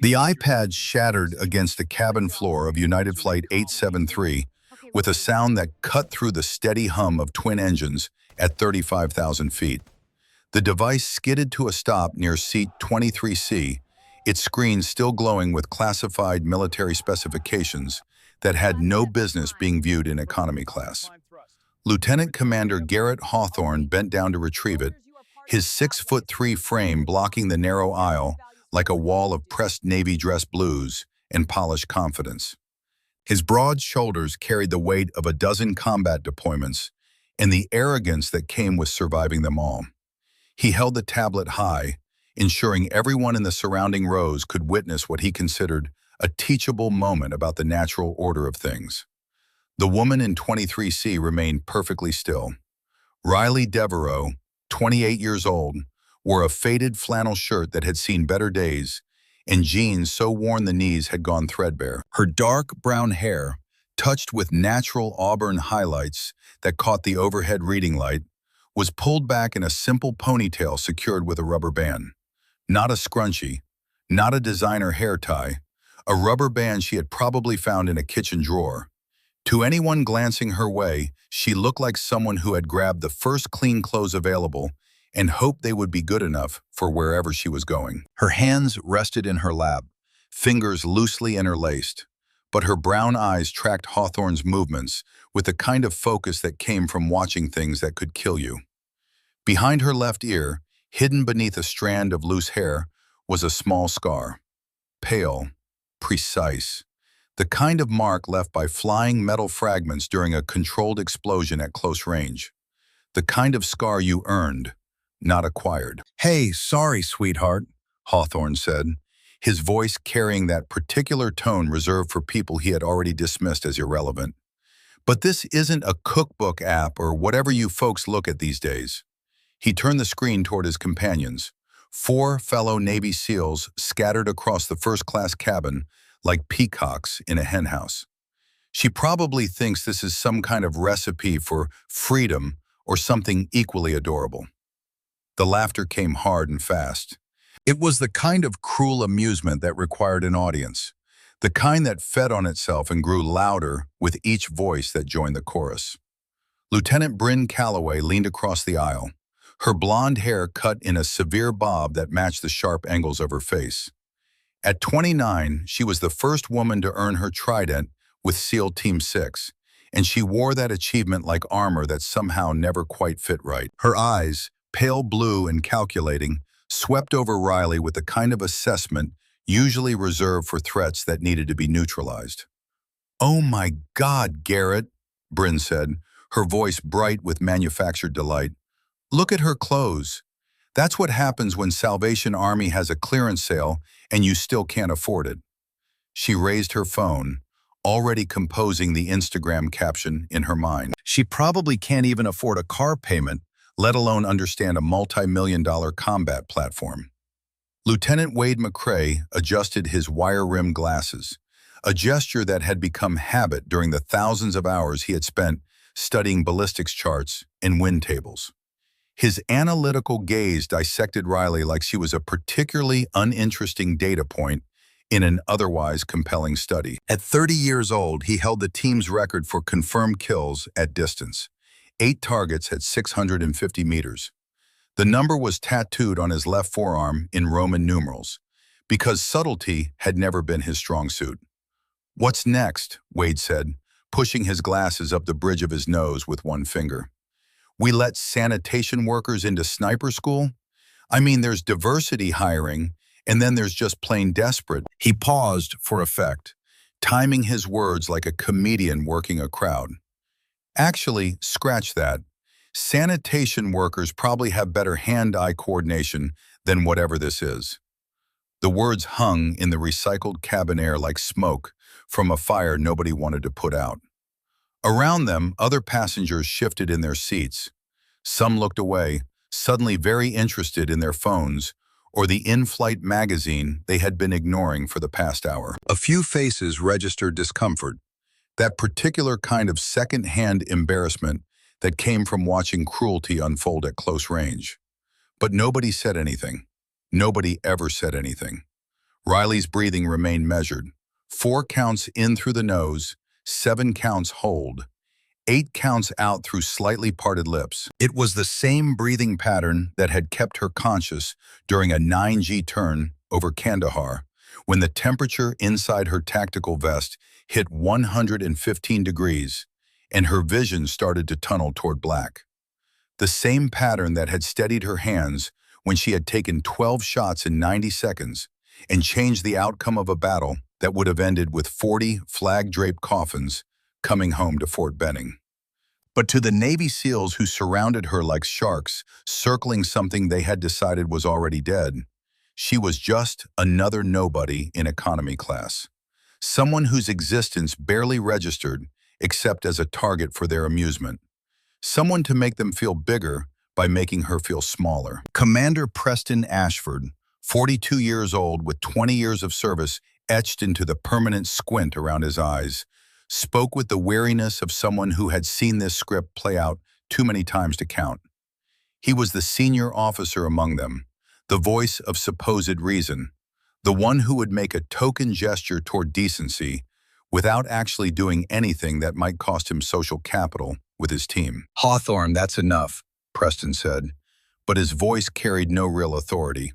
The iPad shattered against the cabin floor of United Flight 873 with a sound that cut through the steady hum of twin engines at 35,000 feet. The device skidded to a stop near seat 23C, its screen still glowing with classified military specifications that had no business being viewed in economy class. Lieutenant Commander Garrett Hawthorne bent down to retrieve it, his 6'3" frame blocking the narrow aisle like a wall of pressed navy dress blues and polished confidence. His broad shoulders carried the weight of a dozen combat deployments and the arrogance that came with surviving them all. He held the tablet high, ensuring everyone in the surrounding rows could witness what he considered a teachable moment about the natural order of things. The woman in 23C remained perfectly still. Riley Devereaux, 28 years old, wore a faded flannel shirt that had seen better days, and jeans so worn the knees had gone threadbare. Her dark brown hair, touched with natural auburn highlights that caught the overhead reading light, was pulled back in a simple ponytail secured with a rubber band. Not a scrunchie, not a designer hair tie, a rubber band she had probably found in a kitchen drawer. To anyone glancing her way, she looked like someone who had grabbed the first clean clothes available and hoped they would be good enough for wherever she was going. Her hands rested in her lap, fingers loosely interlaced, but her brown eyes tracked Hawthorne's movements with the kind of focus that came from watching things that could kill you. Behind her left ear, hidden beneath a strand of loose hair, was a small scar. Pale, precise, the kind of mark left by flying metal fragments during a controlled explosion at close range. The kind of scar you earned, not acquired. "Hey, sorry, sweetheart," Hawthorne said, his voice carrying that particular tone reserved for people he had already dismissed as irrelevant. "But this isn't a cookbook app or whatever you folks look at these days." He turned the screen toward his companions, 4 fellow Navy SEALs scattered across the first-class cabin like peacocks in a henhouse. "She probably thinks this is some kind of recipe for freedom or something equally adorable." The laughter came hard and fast. It was the kind of cruel amusement that required an audience, the kind that fed on itself and grew louder with each voice that joined the chorus. Lieutenant Bryn Calloway leaned across the aisle, her blonde hair cut in a severe bob that matched the sharp angles of her face. At 29, she was the first woman to earn her trident with SEAL Team 6, and she wore that achievement like armor that somehow never quite fit right. Her eyes, pale blue and calculating, swept over Riley with the kind of assessment usually reserved for threats that needed to be neutralized. "Oh my God, Garrett," Bryn said, her voice bright with manufactured delight. "Look at her clothes. That's what happens when Salvation Army has a clearance sale and you still can't afford it." She raised her phone, already composing the Instagram caption in her mind. "She probably can't even afford a car payment, let alone understand a multi-million-dollar combat platform." Lieutenant Wade McCrae adjusted his wire-rimmed glasses, a gesture that had become habit during the thousands of hours he had spent studying ballistics charts and wind tables. His analytical gaze dissected Riley like she was a particularly uninteresting data point in an otherwise compelling study. At 30 years old, he held the team's record for confirmed kills at distance, 8 targets at 650 meters. The number was tattooed on his left forearm in Roman numerals, because subtlety had never been his strong suit. "What's next?" Wade said, pushing his glasses up the bridge of his nose with one finger. "We let sanitation workers into sniper school? I mean, there's diversity hiring, and then there's just plain desperate." He paused for effect, timing his words like a comedian working a crowd. "Actually, scratch that. Sanitation workers probably have better hand-eye coordination than whatever this is." The words hung in the recycled cabin air like smoke from a fire nobody wanted to put out. Around them, other passengers shifted in their seats. Some looked away, suddenly very interested in their phones or the in-flight magazine they had been ignoring for the past hour. A few faces registered discomfort, that particular kind of second-hand embarrassment that came from watching cruelty unfold at close range. But nobody said anything. Nobody ever said anything. Riley's breathing remained measured. 4 counts in through the nose, 7 counts hold, 8 counts out through slightly parted lips. It was the same breathing pattern that had kept her conscious during a 9G turn over Kandahar, when the temperature inside her tactical vest hit 115 degrees, and her vision started to tunnel toward black. The same pattern that had steadied her hands when she had taken 12 shots in 90 seconds and changed the outcome of a battle that would have ended with 40 flag-draped coffins coming home to Fort Benning. But to the Navy SEALs who surrounded her like sharks, circling something they had decided was already dead, she was just another nobody in economy class. Someone whose existence barely registered except as a target for their amusement. Someone to make them feel bigger by making her feel smaller. Commander Preston Ashford, 42 years old with 20 years of service etched into the permanent squint around his eyes, spoke with the weariness of someone who had seen this script play out too many times to count. He was the senior officer among them, the voice of supposed reason, the one who would make a token gesture toward decency without actually doing anything that might cost him social capital with his team. "Hawthorne, that's enough," Preston said, but his voice carried no real authority.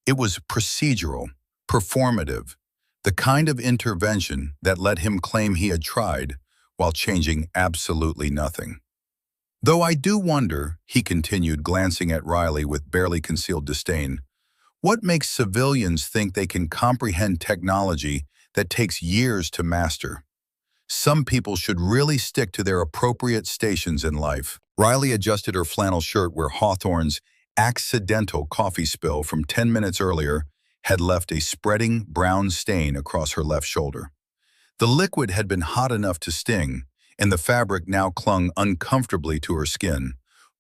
It was procedural, performative, the kind of intervention that let him claim he had tried while changing absolutely nothing. "Though I do wonder," he continued, glancing at Riley with barely concealed disdain, "what makes civilians think they can comprehend technology that takes years to master? Some people should really stick to their appropriate stations in life." Riley adjusted her flannel shirt where Hawthorne's accidental coffee spill from 10 minutes earlier had left a spreading brown stain across her left shoulder. The liquid had been hot enough to sting, and the fabric now clung uncomfortably to her skin,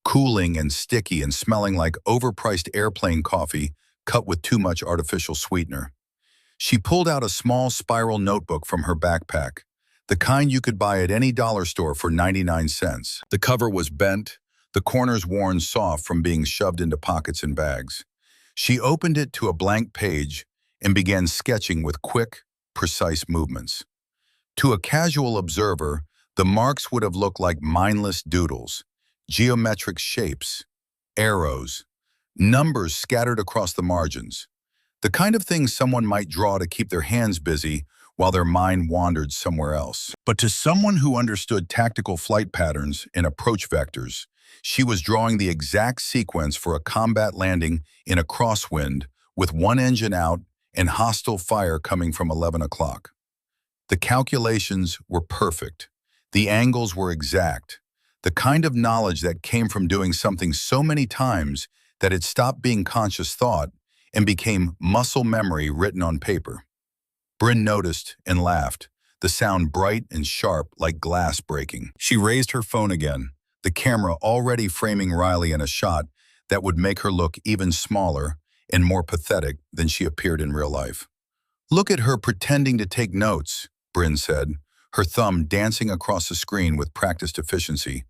cooling and sticky and smelling like overpriced airplane coffee cut with too much artificial sweetener. She pulled out a small spiral notebook from her backpack, the kind you could buy at any dollar store for 99 cents. The cover was bent, the corners worn soft from being shoved into pockets and bags. She opened it to a blank page and began sketching with quick, precise movements. To a casual observer, the marks would have looked like mindless doodles, geometric shapes, arrows, numbers scattered across the margins. The kind of thing someone might draw to keep their hands busy while their mind wandered somewhere else. But to someone who understood tactical flight patterns and approach vectors, she was drawing the exact sequence for a combat landing in a crosswind with one engine out and hostile fire coming from 11 o'clock. The calculations were perfect. The angles were exact. The kind of knowledge that came from doing something so many times that it stopped being conscious thought and became muscle memory written on paper. Bryn noticed and laughed, the sound bright and sharp like glass breaking. She raised her phone again, the camera already framing Riley in a shot that would make her look even smaller and more pathetic than she appeared in real life. "Look at her pretending to take notes," Bryn said, her thumb dancing across the screen with practiced efficiency.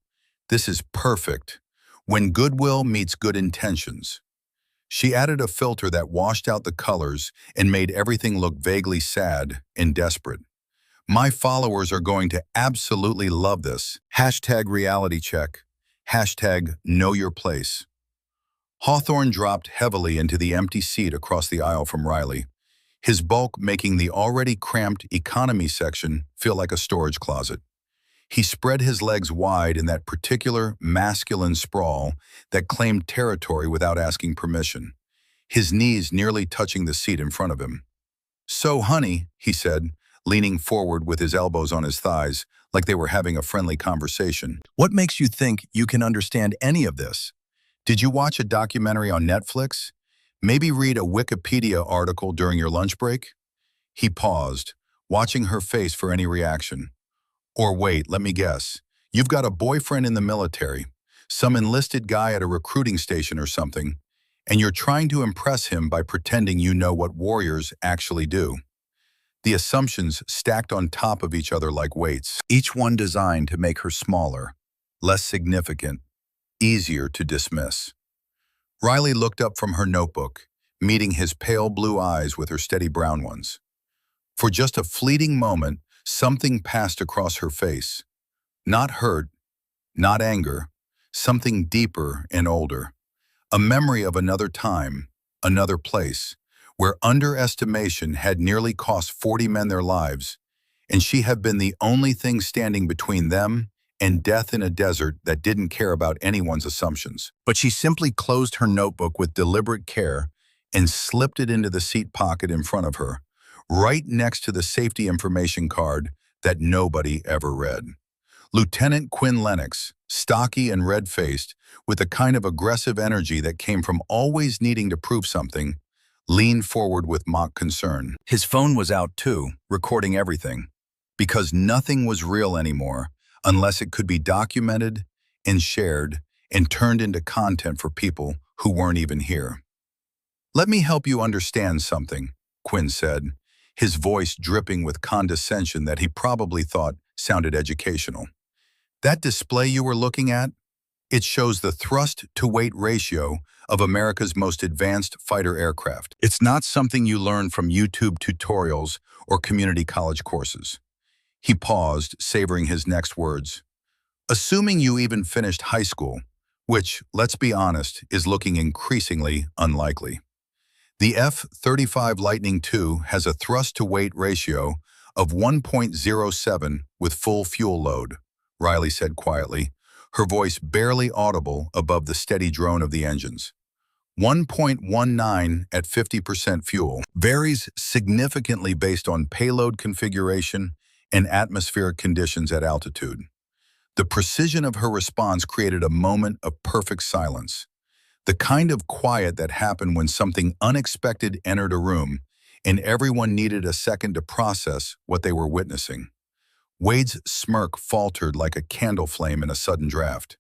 "This is perfect. When goodwill meets good intentions." She added a filter that washed out the colors and made everything look vaguely sad and desperate. "My followers are going to absolutely love this. #realitycheck. #know your place." Hawthorne dropped heavily into the empty seat across the aisle from Riley, his bulk making the already cramped economy section feel like a storage closet. He spread his legs wide in that particular masculine sprawl that claimed territory without asking permission, his knees nearly touching the seat in front of him. "So, honey," he said, leaning forward with his elbows on his thighs like they were having a friendly conversation, "what makes you think you can understand any of this? Did you watch a documentary on Netflix? Maybe read a Wikipedia article during your lunch break?" He paused, watching her face for any reaction. "Or wait, let me guess. You've got a boyfriend in the military, some enlisted guy at a recruiting station or something, and you're trying to impress him by pretending you know what warriors actually do." The assumptions stacked on top of each other like weights, each one designed to make her smaller, less significant, easier to dismiss. Riley looked up from her notebook, meeting his pale blue eyes with her steady brown ones. For just a fleeting moment, something passed across her face. Not hurt, not anger, something deeper and older. A memory of another time, another place, where underestimation had nearly cost 40 men their lives, and she had been the only thing standing between them and death in a desert that didn't care about anyone's assumptions. But she simply closed her notebook with deliberate care and slipped it into the seat pocket in front of her, right next to the safety information card that nobody ever read. Lieutenant Quinn Lennox, stocky and red-faced, with a kind of aggressive energy that came from always needing to prove something, leaned forward with mock concern. His phone was out too, recording everything, because nothing was real anymore unless it could be documented and shared and turned into content for people who weren't even here. "Let me help you understand something," Quinn said, his voice dripping with condescension that he probably thought sounded educational. "That display you were looking at? It shows the thrust-to-weight ratio of America's most advanced fighter aircraft. It's not something you learn from YouTube tutorials or community college courses." He paused, savoring his next words. "Assuming you even finished high school, which, let's be honest, is looking increasingly unlikely. The F-35 Lightning II has a thrust-to-weight ratio of 1.07 with full fuel load," Riley said quietly, her voice barely audible above the steady drone of the engines. 1.19 at 50% fuel varies significantly based on payload configuration and atmospheric conditions at altitude. The precision of her response created a moment of perfect silence, the kind of quiet that happened when something unexpected entered a room and everyone needed a second to process what they were witnessing. Wade's smirk faltered like a candle flame in a sudden draft,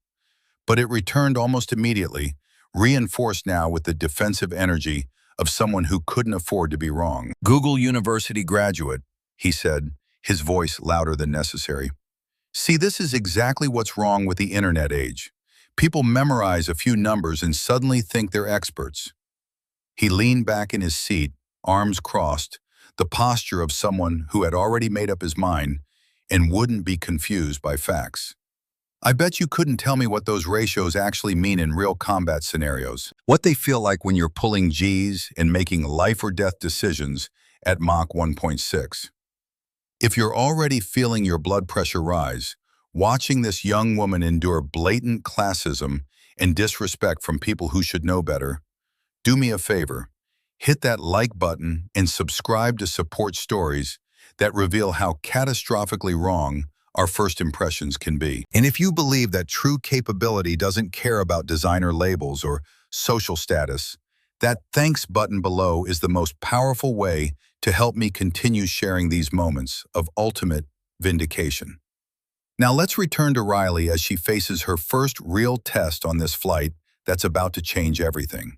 but it returned almost immediately, reinforced now with the defensive energy of someone who couldn't afford to be wrong. "Google University graduate," he said, his voice louder than necessary. "See, this is exactly what's wrong with the internet age. People memorize a few numbers and suddenly think they're experts." He leaned back in his seat, arms crossed, the posture of someone who had already made up his mind and wouldn't be confused by facts. "I bet you couldn't tell me what those ratios actually mean in real combat scenarios. What they feel like when you're pulling Gs and making life-or-death decisions at Mach 1.6. If you're already feeling your blood pressure rise, watching this young woman endure blatant classism and disrespect from people who should know better, do me a favor. Hit that like button and subscribe to support stories that reveal how catastrophically wrong our first impressions can be. And if you believe that true capability doesn't care about designer labels or social status, that thanks button below is the most powerful way to help me continue sharing these moments of ultimate vindication. Now let's return to Riley as she faces her first real test on this flight that's about to change everything.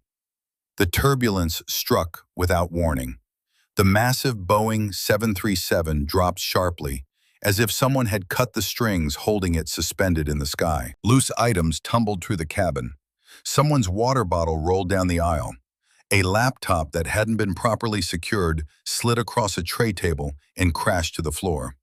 The turbulence struck without warning. The massive Boeing 737 dropped sharply, as if someone had cut the strings holding it suspended in the sky. Loose items tumbled through the cabin. Someone's water bottle rolled down the aisle. A laptop that hadn't been properly secured slid across a tray table and crashed to the floor.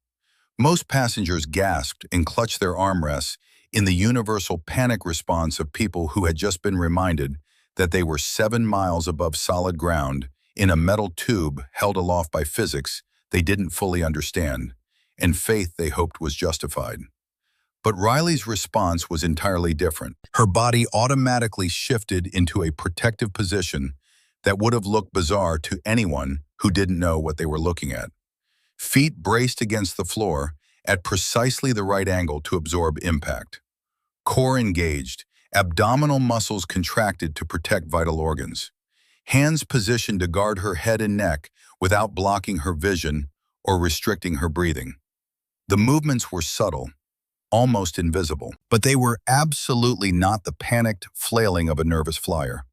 Most passengers gasped and clutched their armrests in the universal panic response of people who had just been reminded that they were 7 miles above solid ground in a metal tube held aloft by physics they didn't fully understand, and faith they hoped was justified. But Riley's response was entirely different. Her body automatically shifted into a protective position that would have looked bizarre to anyone who didn't know what they were looking at. Feet braced against the floor at precisely the right angle to absorb impact. Core engaged, abdominal muscles contracted to protect vital organs. Hands positioned to guard her head and neck without blocking her vision or restricting her breathing. The movements were subtle, almost invisible, but they were absolutely not the panicked flailing of a nervous flyer.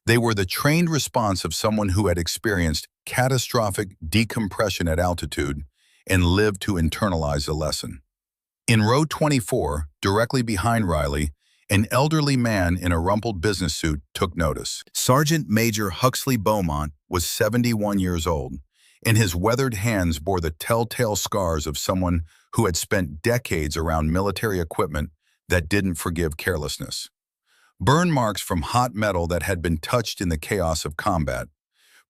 They were the trained response of someone who had experienced catastrophic decompression at altitude and lived to internalize the lesson. In row 24, directly behind Riley, An elderly man in a rumpled business suit took notice. Sergeant Major Huxley Beaumont was 71 years old, and his weathered hands bore the telltale scars of someone who had spent decades around military equipment that didn't forgive carelessness. Burn marks from hot metal that had been touched in the chaos of combat,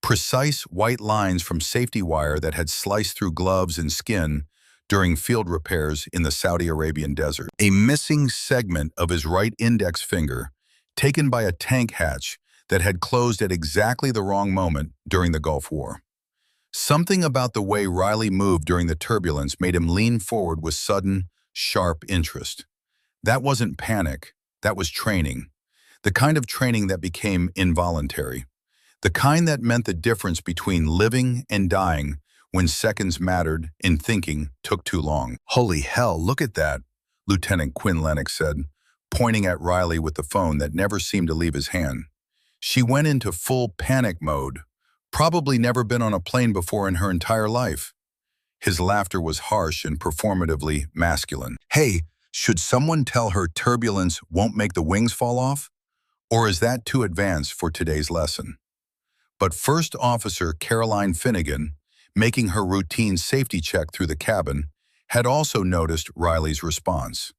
precise white lines from safety wire that had sliced through gloves and skin during field repairs in the Saudi Arabian desert. A missing segment of his right index finger, taken by a tank hatch that had closed at exactly the wrong moment during the Gulf War. Something about the way Riley moved during the turbulence made him lean forward with sudden, sharp interest. That wasn't panic, that was training. The kind of training that became involuntary. The kind that meant the difference between living and dying when seconds mattered and thinking took too long. "Holy hell, look at that," Lieutenant Quinn Lennox said, pointing at Riley with the phone that never seemed to leave his hand. She went into full panic mode, probably never been on a plane before in her entire life. His laughter was harsh and performatively masculine. "Hey, should someone tell her turbulence won't make the wings fall off? Or is that too advanced for today's lesson?" But First Officer Caroline Finnegan, making her routine safety check through the cabin, had also noticed Riley's response.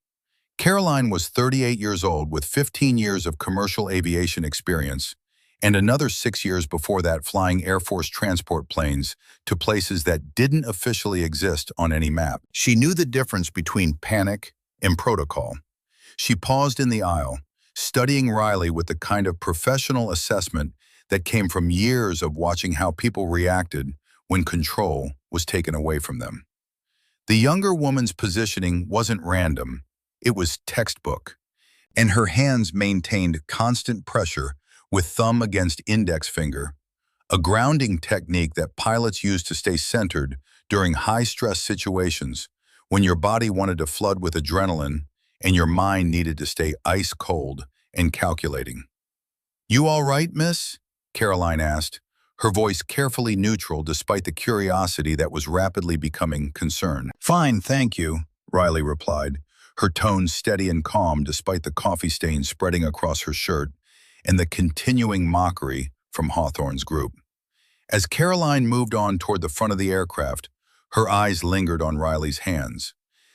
Caroline was 38 years old with 15 years of commercial aviation experience, and another 6 years before that flying Air Force transport planes to places that didn't officially exist on any map. She knew the difference between panic and protocol. She paused in the aisle, studying Riley with the kind of professional assessment that came from years of watching how people reacted when control was taken away from them. The younger woman's positioning wasn't random, it was textbook, and her hands maintained constant pressure with thumb against index finger, a grounding technique that pilots use to stay centered during high-stress situations when your body wanted to flood with adrenaline and your mind needed to stay ice cold and calculating. "You all right, miss?" Caroline asked, her voice carefully neutral despite the curiosity that was rapidly becoming concern. "Fine, thank you," Riley replied, her tone steady and calm despite the coffee stain spreading across her shirt and the continuing mockery from Hawthorne's group. As Caroline moved on toward the front of the aircraft, her eyes lingered on Riley's hands,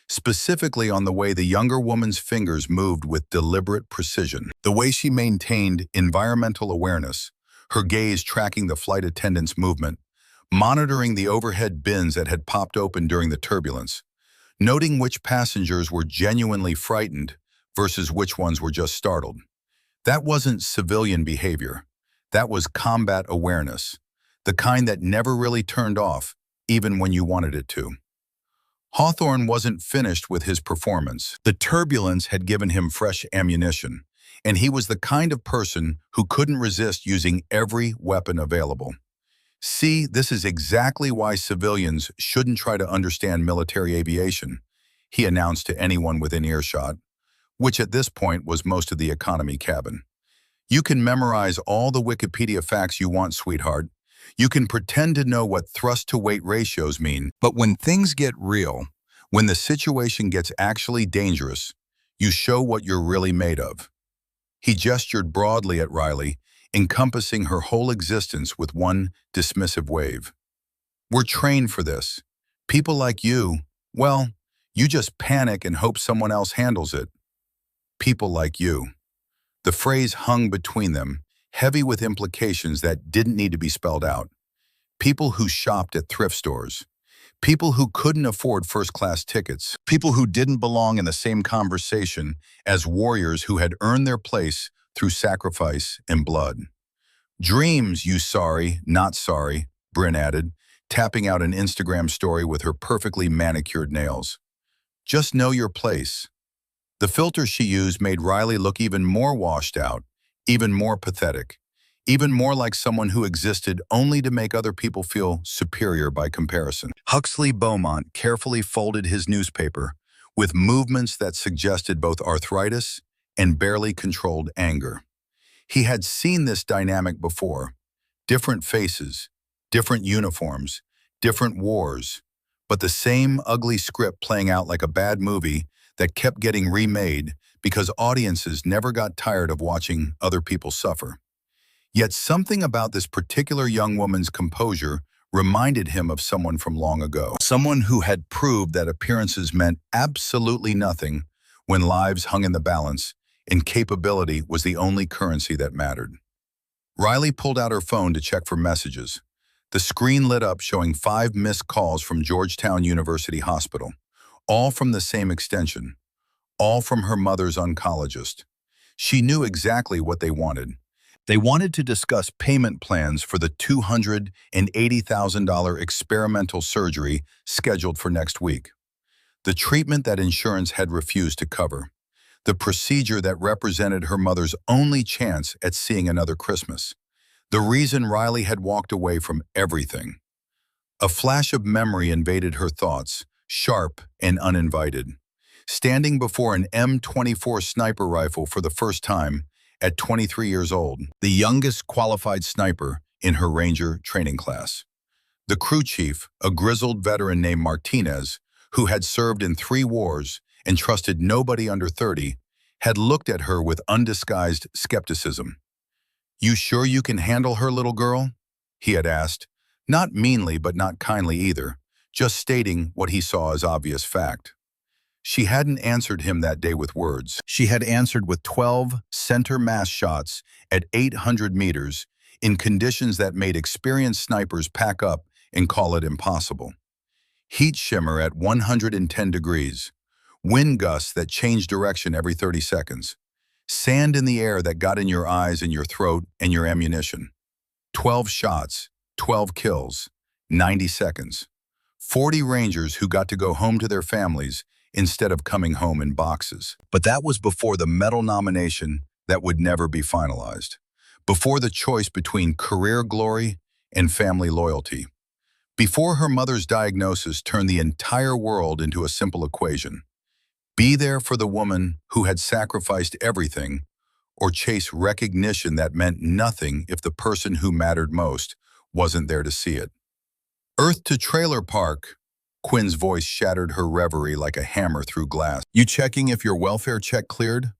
specifically on the way the younger woman's fingers moved with deliberate precision, the way she maintained environmental awareness, her gaze tracking the flight attendant's movement, monitoring the overhead bins that had popped open during the turbulence, noting which passengers were genuinely frightened versus which ones were just startled. That wasn't civilian behavior. That was combat awareness, the kind that never really turned off, even when you wanted it to. Hawthorne wasn't finished with his performance. The turbulence had given him fresh ammunition, and he was the kind of person who couldn't resist using every weapon available. "See, this is exactly why civilians shouldn't try to understand military aviation," he announced to anyone within earshot, which at this point was most of the economy cabin. "You can memorize all the Wikipedia facts you want, sweetheart. You can pretend to know what thrust-to-weight ratios mean, but when things get real, when the situation gets actually dangerous, you show what you're really made of." He gestured broadly at Riley, encompassing her whole existence with one dismissive wave. "We're trained for this. People like you, well, you just panic and hope someone else handles it. People like you." The phrase hung between them, heavy with implications that didn't need to be spelled out. People who shopped at thrift stores. People who couldn't afford first-class tickets. People who didn't belong in the same conversation as warriors who had earned their place through sacrifice and blood. "Dreams, you sorry, not sorry," Bryn added, tapping out an Instagram story with her perfectly manicured nails. "Just know your place." The filter she used made Riley look even more washed out, even more pathetic, even more like someone who existed only to make other people feel superior by comparison. Huxley Beaumont carefully folded his newspaper with movements that suggested both arthritis and barely controlled anger. He had seen this dynamic before. Different faces, different uniforms, different wars, but the same ugly script playing out like a bad movie that kept getting remade because audiences never got tired of watching other people suffer. Yet something about this particular young woman's composure reminded him of someone from long ago. Someone who had proved that appearances meant absolutely nothing when lives hung in the balance and capability was the only currency that mattered. Riley pulled out her phone to check for messages. The screen lit up showing 5 missed calls from Georgetown University Hospital, all from the same extension, all from her mother's oncologist. She knew exactly what they wanted. They wanted to discuss payment plans for the $280,000 experimental surgery scheduled for next week. The treatment that insurance had refused to cover. The procedure that represented her mother's only chance at seeing another Christmas. The reason Riley had walked away from everything. A flash of memory invaded her thoughts, sharp and uninvited. Standing before an M24 sniper rifle for the first time at 23 years old, the youngest qualified sniper in her Ranger training class. The crew chief, a grizzled veteran named Martinez, who had served in 3 wars and trusted nobody under 30, had looked at her with undisguised skepticism. "You sure you can handle her, little girl?" he had asked, not meanly but not kindly either, just stating what he saw as obvious fact. She hadn't answered him that day with words. She had answered with 12 center mass shots at 800 meters in conditions that made experienced snipers pack up and call it impossible. Heat shimmer at 110 degrees, wind gusts that changed direction every 30 seconds, sand in the air that got in your eyes and your throat and your ammunition. 12 shots, 12 kills, 90 seconds. 40 Rangers who got to go home to their families instead of coming home in boxes. But that was before the medal nomination that would never be finalized. Before the choice between career glory and family loyalty. Before her mother's diagnosis turned the entire world into a simple equation. Be there for the woman who had sacrificed everything, or chase recognition that meant nothing if the person who mattered most wasn't there to see it. "Earth to trailer park," Quinn's voice shattered her reverie like a hammer through glass. "You checking if your welfare check cleared?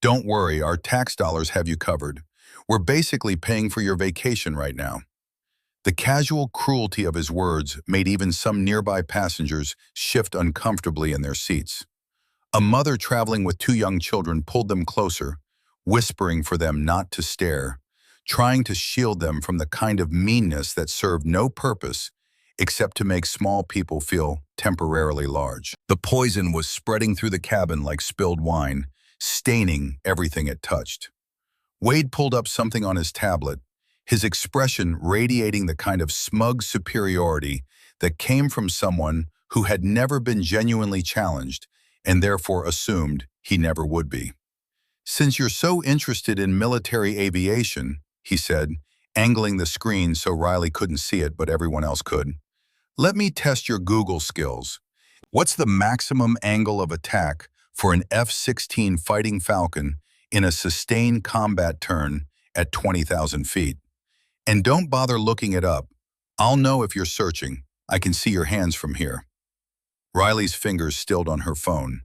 Don't worry, our tax dollars have you covered. We're basically paying for your vacation right now." The casual cruelty of his words made even some nearby passengers shift uncomfortably in their seats. A mother traveling with 2 young children pulled them closer, whispering for them not to stare, trying to shield them from the kind of meanness that served no purpose except to make small people feel temporarily large. The poison was spreading through the cabin like spilled wine, staining everything it touched. Wade pulled up something on his tablet, his expression radiating the kind of smug superiority that came from someone who had never been genuinely challenged and therefore assumed he never would be. "Since you're so interested in military aviation," he said, angling the screen so Riley couldn't see it but everyone else could, "let me test your Google skills. What's the maximum angle of attack for an F-16 Fighting Falcon in a sustained combat turn at 20,000 feet? And don't bother looking it up. I'll know if you're searching. I can see your hands from here." Riley's fingers stilled on her phone.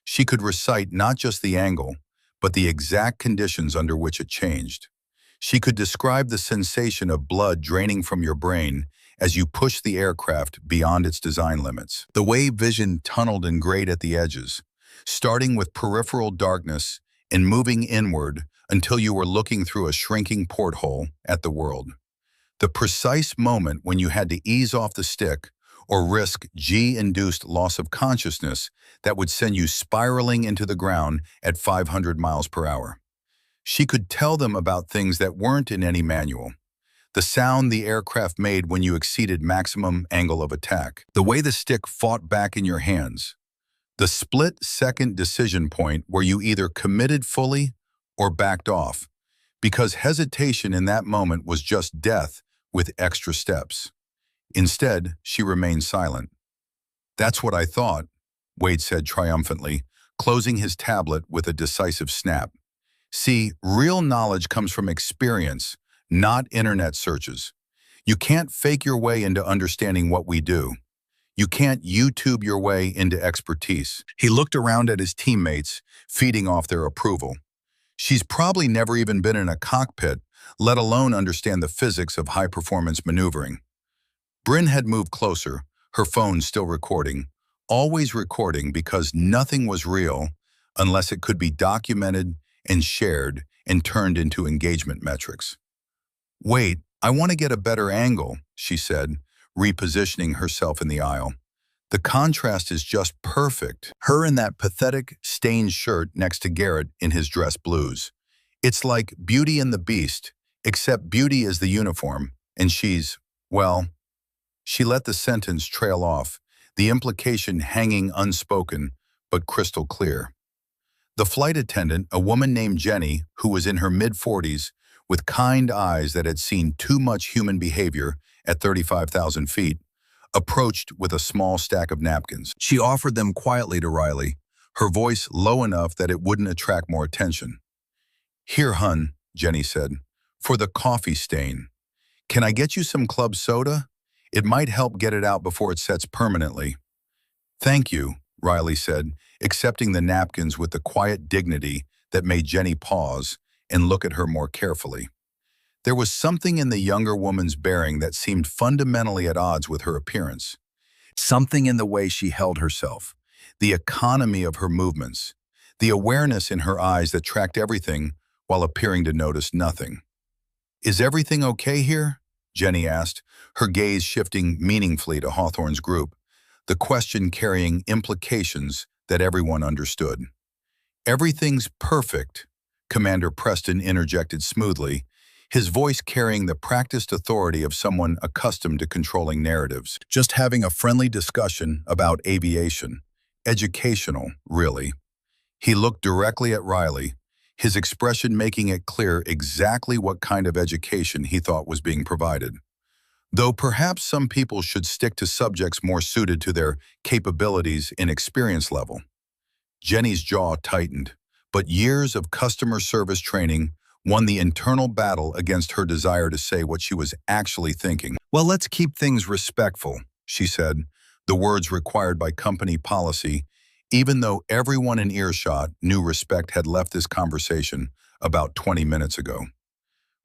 She could recite not just the angle, but the exact conditions under which it changed. She could describe the sensation of blood draining from your brain as you pushed the aircraft beyond its design limits. The way vision tunneled and grayed at the edges, starting with peripheral darkness and moving inward until you were looking through a shrinking porthole at the world. The precise moment when you had to ease off the stick or risk G-induced loss of consciousness that would send you spiraling into the ground at 500 miles per hour. She could tell them about things that weren't in any manual. The sound the aircraft made when you exceeded maximum angle of attack. The way the stick fought back in your hands. The split-second decision point where you either committed fully or backed off, because hesitation in that moment was just death with extra steps. Instead, she remained silent. "That's what I thought," Wade said triumphantly, closing his tablet with a decisive snap. "See, real knowledge comes from experience, not internet searches. You can't fake your way into understanding what we do. You can't YouTube your way into expertise. He looked around at his teammates, feeding off their approval. She's probably never even been in a cockpit, let alone understand the physics of high-performance maneuvering. Bryn had moved closer, her phone still recording, always recording because nothing was real unless it could be documented and shared and turned into engagement metrics. "Wait, I want to get a better angle," she said, repositioning herself in the aisle. "The contrast is just perfect. Her in that pathetic, stained shirt next to Garrett in his dress blues. It's like Beauty and the Beast, except Beauty is the uniform, and she's, well..." She let the sentence trail off, the implication hanging unspoken, but crystal clear. The flight attendant, a woman named Jenny, who was in her mid-40s, with kind eyes that had seen too much human behavior at 35,000 feet, approached with a small stack of napkins. She offered them quietly to Riley, her voice low enough that it wouldn't attract more attention. "Here, hun," Jenny said, "for the coffee stain. Can I get you some club soda? It might help get it out before it sets permanently." "Thank you," Riley said, accepting the napkins with the quiet dignity that made Jenny pause and look at her more carefully. There was something in the younger woman's bearing that seemed fundamentally at odds with her appearance. Something in the way she held herself, the economy of her movements, the awareness in her eyes that tracked everything while appearing to notice nothing. "Is everything okay here?" Jenny asked, her gaze shifting meaningfully to Hawthorne's group, the question carrying implications that everyone understood. "Everything's perfect," Commander Preston interjected smoothly, his voice carrying the practiced authority of someone accustomed to controlling narratives. "Just having a friendly discussion about aviation. Educational, really." He looked directly at Riley, his expression making it clear exactly what kind of education he thought was being provided. Though perhaps some people should stick to subjects more suited to their capabilities and experience level. Jenny's jaw tightened, but years of customer service training won the internal battle against her desire to say what she was actually thinking. "Well, let's keep things respectful," she said, the words required by company policy, even though everyone in earshot knew respect had left this conversation about 20 minutes ago.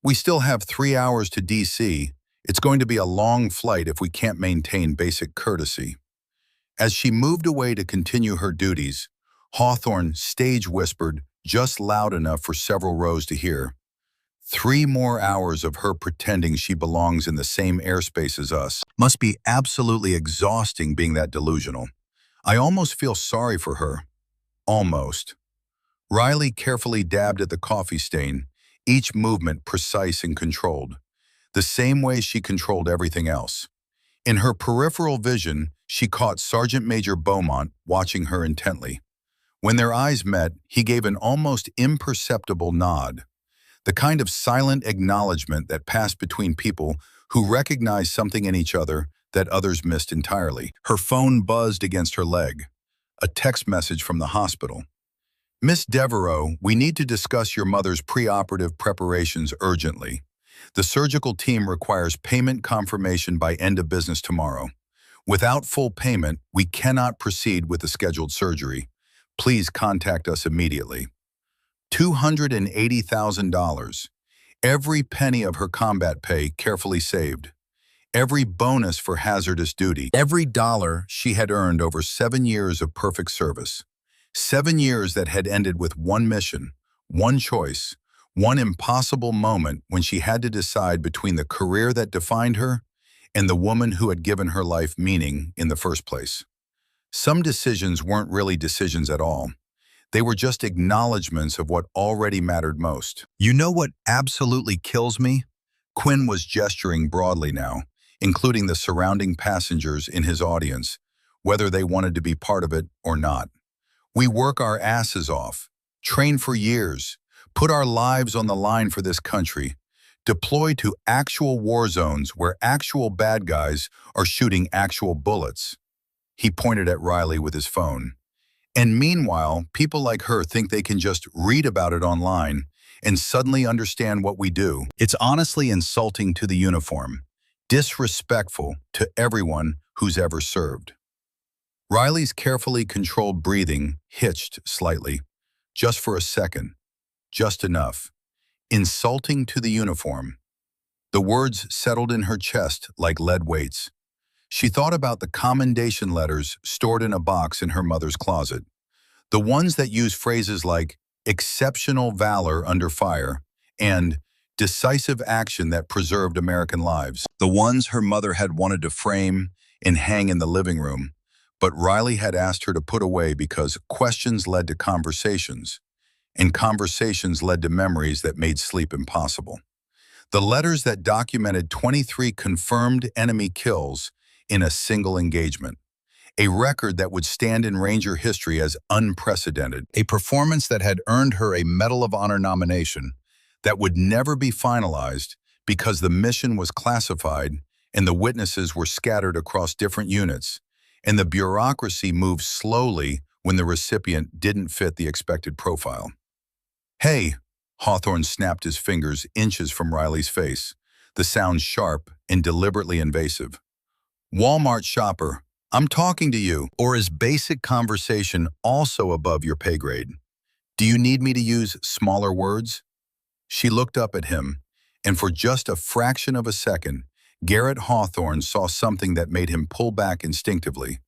"We still have 3 hours to DC. It's going to be a long flight if we can't maintain basic courtesy." As she moved away to continue her duties, Hawthorne stage whispered, just loud enough for several rows to hear, "3 more hours of her pretending she belongs in the same airspace as us. Must be absolutely exhausting being that delusional. I almost feel sorry for her." Almost. Riley carefully dabbed at the coffee stain, each movement precise and controlled, the same way she controlled everything else. In her peripheral vision, she caught Sergeant Major Beaumont watching her intently. When their eyes met, he gave an almost imperceptible nod, the kind of silent acknowledgement that passed between people who recognized something in each other that others missed entirely. Her phone buzzed against her leg. A text message from the hospital. "Miss Devereaux, we need to discuss your mother's preoperative preparations urgently. The surgical team requires payment confirmation by end of business tomorrow. Without full payment, we cannot proceed with the scheduled surgery. Please contact us immediately." $280,000. Every penny of her combat pay carefully saved. Every bonus for hazardous duty. Every dollar she had earned over 7 years of perfect service. 7 years that had ended with one mission, one choice, one impossible moment when she had to decide between the career that defined her and the woman who had given her life meaning in the first place. Some decisions weren't really decisions at all. They were just acknowledgments of what already mattered most. "You know what absolutely kills me?" Quinn was gesturing broadly now, including the surrounding passengers in his audience, whether they wanted to be part of it or not. "We work our asses off, train for years, put our lives on the line for this country, deploy to actual war zones where actual bad guys are shooting actual bullets." He pointed at Riley with his phone. "And meanwhile, people like her think they can just read about it online and suddenly understand what we do. It's honestly insulting to the uniform, disrespectful to everyone who's ever served." Riley's carefully controlled breathing hitched slightly, just for a second, just enough. Insulting to the uniform. The words settled in her chest like lead weights. She thought about the commendation letters stored in a box in her mother's closet. The ones that use phrases like exceptional valor under fire and decisive action that preserved American lives. The ones her mother had wanted to frame and hang in the living room, but Riley had asked her to put away because questions led to conversations, and conversations led to memories that made sleep impossible. The letters that documented 23 confirmed enemy kills in a single engagement. A record that would stand in Ranger history as unprecedented. A performance that had earned her a Medal of Honor nomination that would never be finalized because the mission was classified and the witnesses were scattered across different units, and the bureaucracy moved slowly when the recipient didn't fit the expected profile. "Hey," Hawthorne snapped his fingers inches from Riley's face, the sound sharp and deliberately invasive. "Walmart shopper, I'm talking to you." Or is basic conversation also above your pay grade? Do you need me to use smaller words? She looked up at him, and for just a fraction of a second, Garrett Hawthorne saw something that made him pull back instinctively.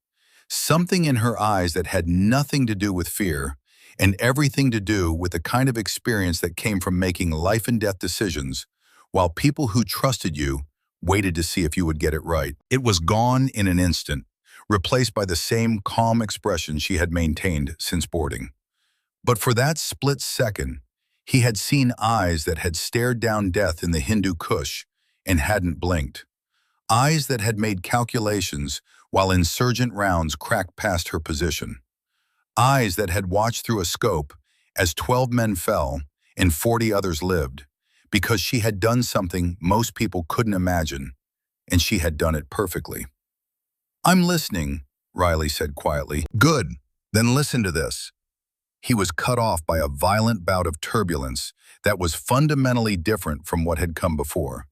Something in her eyes that had nothing to do with fear, and everything to do with the kind of experience that came from making life and death decisions, while people who trusted you waited to see if you would get it right. It was gone in an instant, replaced by the same calm expression she had maintained since boarding. But for that split second, he had seen eyes that had stared down death in the Hindu Kush and hadn't blinked. Eyes that had made calculations while insurgent rounds cracked past her position. Eyes that had watched through a scope as 12 men fell and 40 others lived, because she had done something most people couldn't imagine, and she had done it perfectly. "I'm listening," Riley said quietly. "Good, then listen to this." He was cut off by a violent bout of turbulence that was fundamentally different from what had come before.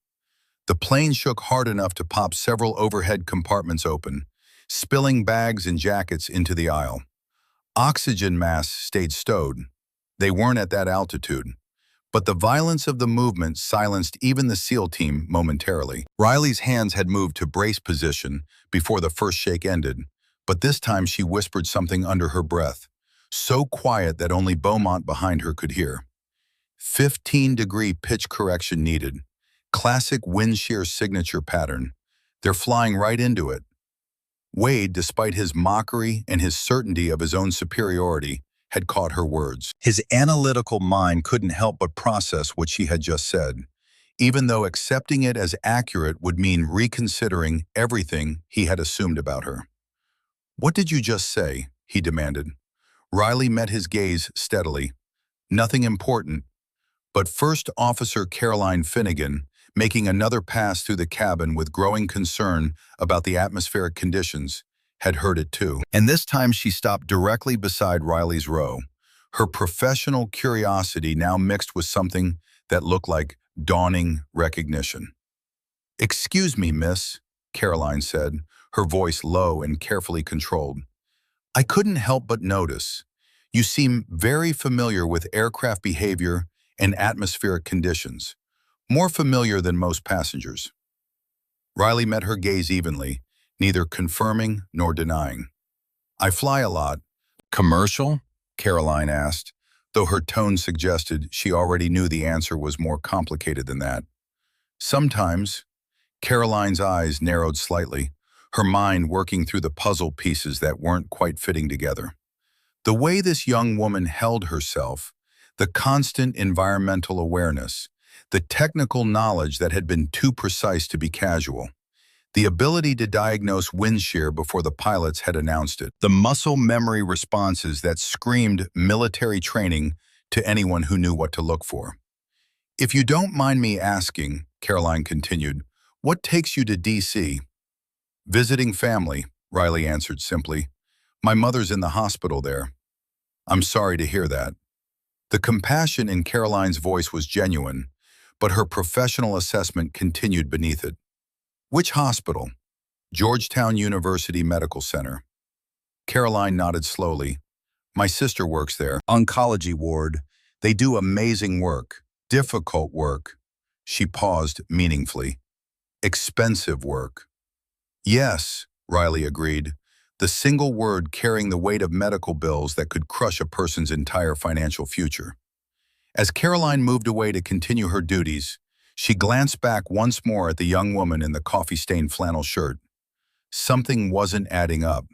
The plane shook hard enough to pop several overhead compartments open, spilling bags and jackets into the aisle. Oxygen masks stayed stowed. They weren't at that altitude. But the violence of the movement silenced even the SEAL team momentarily. Riley's hands had moved to brace position before the first shake ended, but this time she whispered something under her breath, so quiet that only Beaumont behind her could hear. 15-degree pitch correction needed. Classic wind shear signature pattern. They're flying right into it. Wade, despite his mockery and his certainty of his own superiority, had caught her words. His analytical mind couldn't help but process what she had just said, even though accepting it as accurate would mean reconsidering everything he had assumed about her. "What did you just say?" he demanded. Riley met his gaze steadily. "Nothing important." But First Officer Caroline Finnegan, making another pass through the cabin with growing concern about the atmospheric conditions, had heard it too. And this time she stopped directly beside Riley's row, her professional curiosity now mixed with something that looked like dawning recognition. "Excuse me, miss," Caroline said, her voice low and carefully controlled. "I couldn't help but notice. You seem very familiar with aircraft behavior and atmospheric conditions, more familiar than most passengers." Riley met her gaze evenly, neither confirming nor denying. "I fly a lot." "Commercial?" Caroline asked, though her tone suggested she already knew the answer was more complicated than that. "Sometimes." Caroline's eyes narrowed slightly, her mind working through the puzzle pieces that weren't quite fitting together. The way this young woman held herself, the constant environmental awareness, the technical knowledge that had been too precise to be casual, the ability to diagnose wind shear before the pilots had announced it, the muscle memory responses that screamed military training to anyone who knew what to look for. "If you don't mind me asking," Caroline continued, "what takes you to D.C.? "Visiting family," Riley answered simply. "My mother's in the hospital there." "I'm sorry to hear that." The compassion in Caroline's voice was genuine, but her professional assessment continued beneath it. "Which hospital?" "Georgetown University Medical Center." Caroline nodded slowly. My sister works there. Oncology ward. They do amazing work. Difficult work. She paused meaningfully. Expensive work. Yes, Riley agreed. The single word carrying the weight of medical bills that could crush a person's entire financial future. As Caroline moved away to continue her duties, she glanced back once more at the young woman in the coffee-stained flannel shirt. Something wasn't adding up.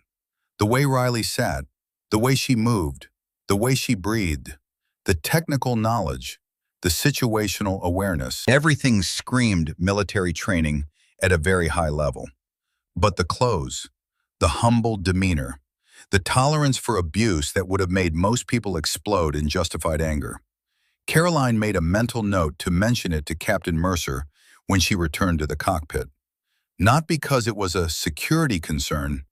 The way Riley sat, the way she moved, the way she breathed, the technical knowledge, the situational awareness. Everything screamed military training at a very high level. But the clothes, the humble demeanor, the tolerance for abuse that would have made most people explode in justified anger. Caroline made a mental note to mention it to Captain Mercer when she returned to the cockpit. Not because it was a security concern,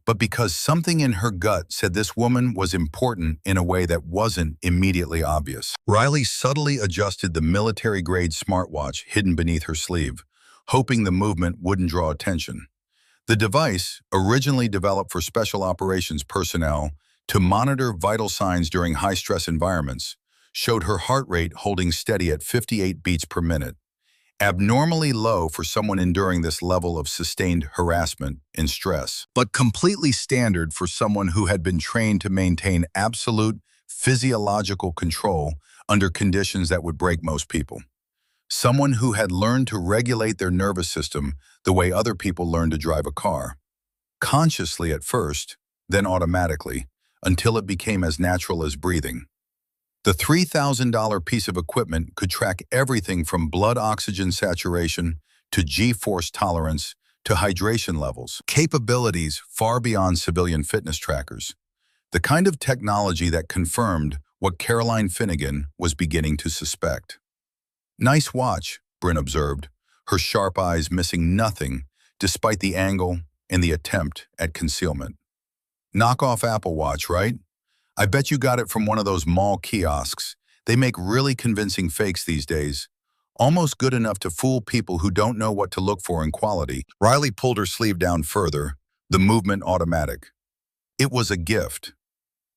but because something in her gut said this woman was important in a way that wasn't immediately obvious. Riley subtly adjusted the military-grade smartwatch hidden beneath her sleeve, hoping the movement wouldn't draw attention. The device, originally developed for special operations personnel to monitor vital signs during high-stress environments, showed her heart rate holding steady at 58 beats per minute, abnormally low for someone enduring this level of sustained harassment and stress, but completely standard for someone who had been trained to maintain absolute physiological control under conditions that would break most people. Someone who had learned to regulate their nervous system the way other people learn to drive a car. Consciously at first, then automatically, until it became as natural as breathing. The $3,000 piece of equipment could track everything from blood oxygen saturation to G-force tolerance to hydration levels, capabilities far beyond civilian fitness trackers. The kind of technology that confirmed what Caroline Finnegan was beginning to suspect. Nice watch, Bryn observed, her sharp eyes missing nothing despite the angle and the attempt at concealment. Knock-off Apple Watch, right? I bet you got it from one of those mall kiosks. They make really convincing fakes these days. Almost good enough to fool people who don't know what to look for in quality. Riley pulled her sleeve down further, the movement automatic. It was a gift.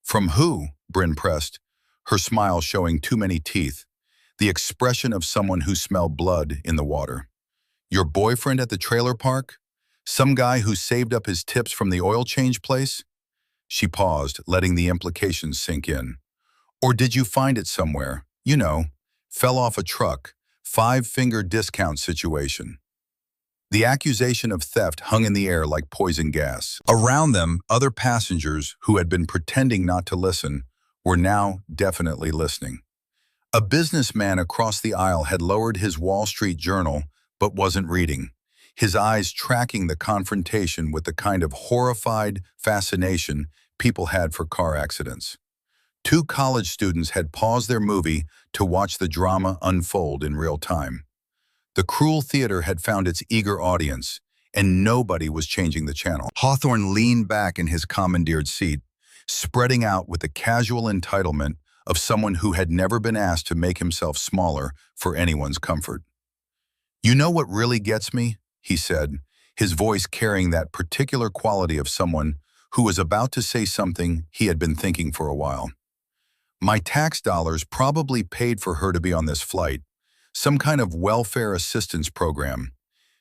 From who? Bryn pressed, her smile showing too many teeth, the expression of someone who smelled blood in the water. Your boyfriend at the trailer park? Some guy who saved up his tips from the oil change place? She paused, letting the implications sink in. Or did you find it somewhere? You know, fell off a truck, five-finger discount situation. The accusation of theft hung in the air like poison gas. Around them, other passengers who had been pretending not to listen were now definitely listening. A businessman across the aisle had lowered his Wall Street Journal but wasn't reading, his eyes tracking the confrontation with the kind of horrified fascination people had for car accidents. Two college students had paused their movie to watch the drama unfold in real time. The cruel theater had found its eager audience, and nobody was changing the channel. Hawthorne leaned back in his commandeered seat, spreading out with the casual entitlement of someone who had never been asked to make himself smaller for anyone's comfort. You know what really gets me? He said, his voice carrying that particular quality of someone who was about to say something he had been thinking for a while. My tax dollars probably paid for her to be on this flight, some kind of welfare assistance program.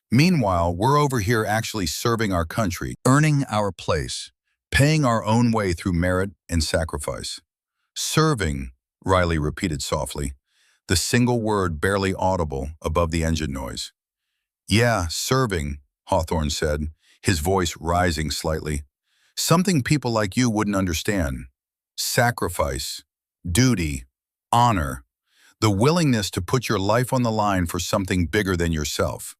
Meanwhile, we're over here actually serving our country, earning our place, paying our own way through merit and sacrifice. Serving, Riley repeated softly, the single word barely audible above the engine noise. Yeah, serving, Hawthorne said, his voice rising slightly. Something people like you wouldn't understand. Sacrifice, duty, honor, the willingness to put your life on the line for something bigger than yourself.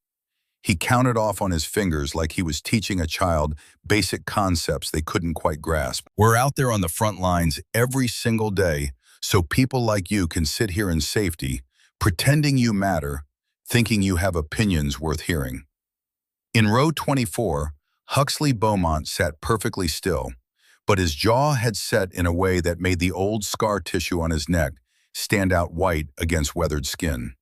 He counted off on his fingers like he was teaching a child basic concepts they couldn't quite grasp. We're out there on the front lines every single day so people like you can sit here in safety, pretending you matter, thinking you have opinions worth hearing. In row 24, Huxley Beaumont sat perfectly still, but his jaw had set in a way that made the old scar tissue on his neck stand out white against weathered skin.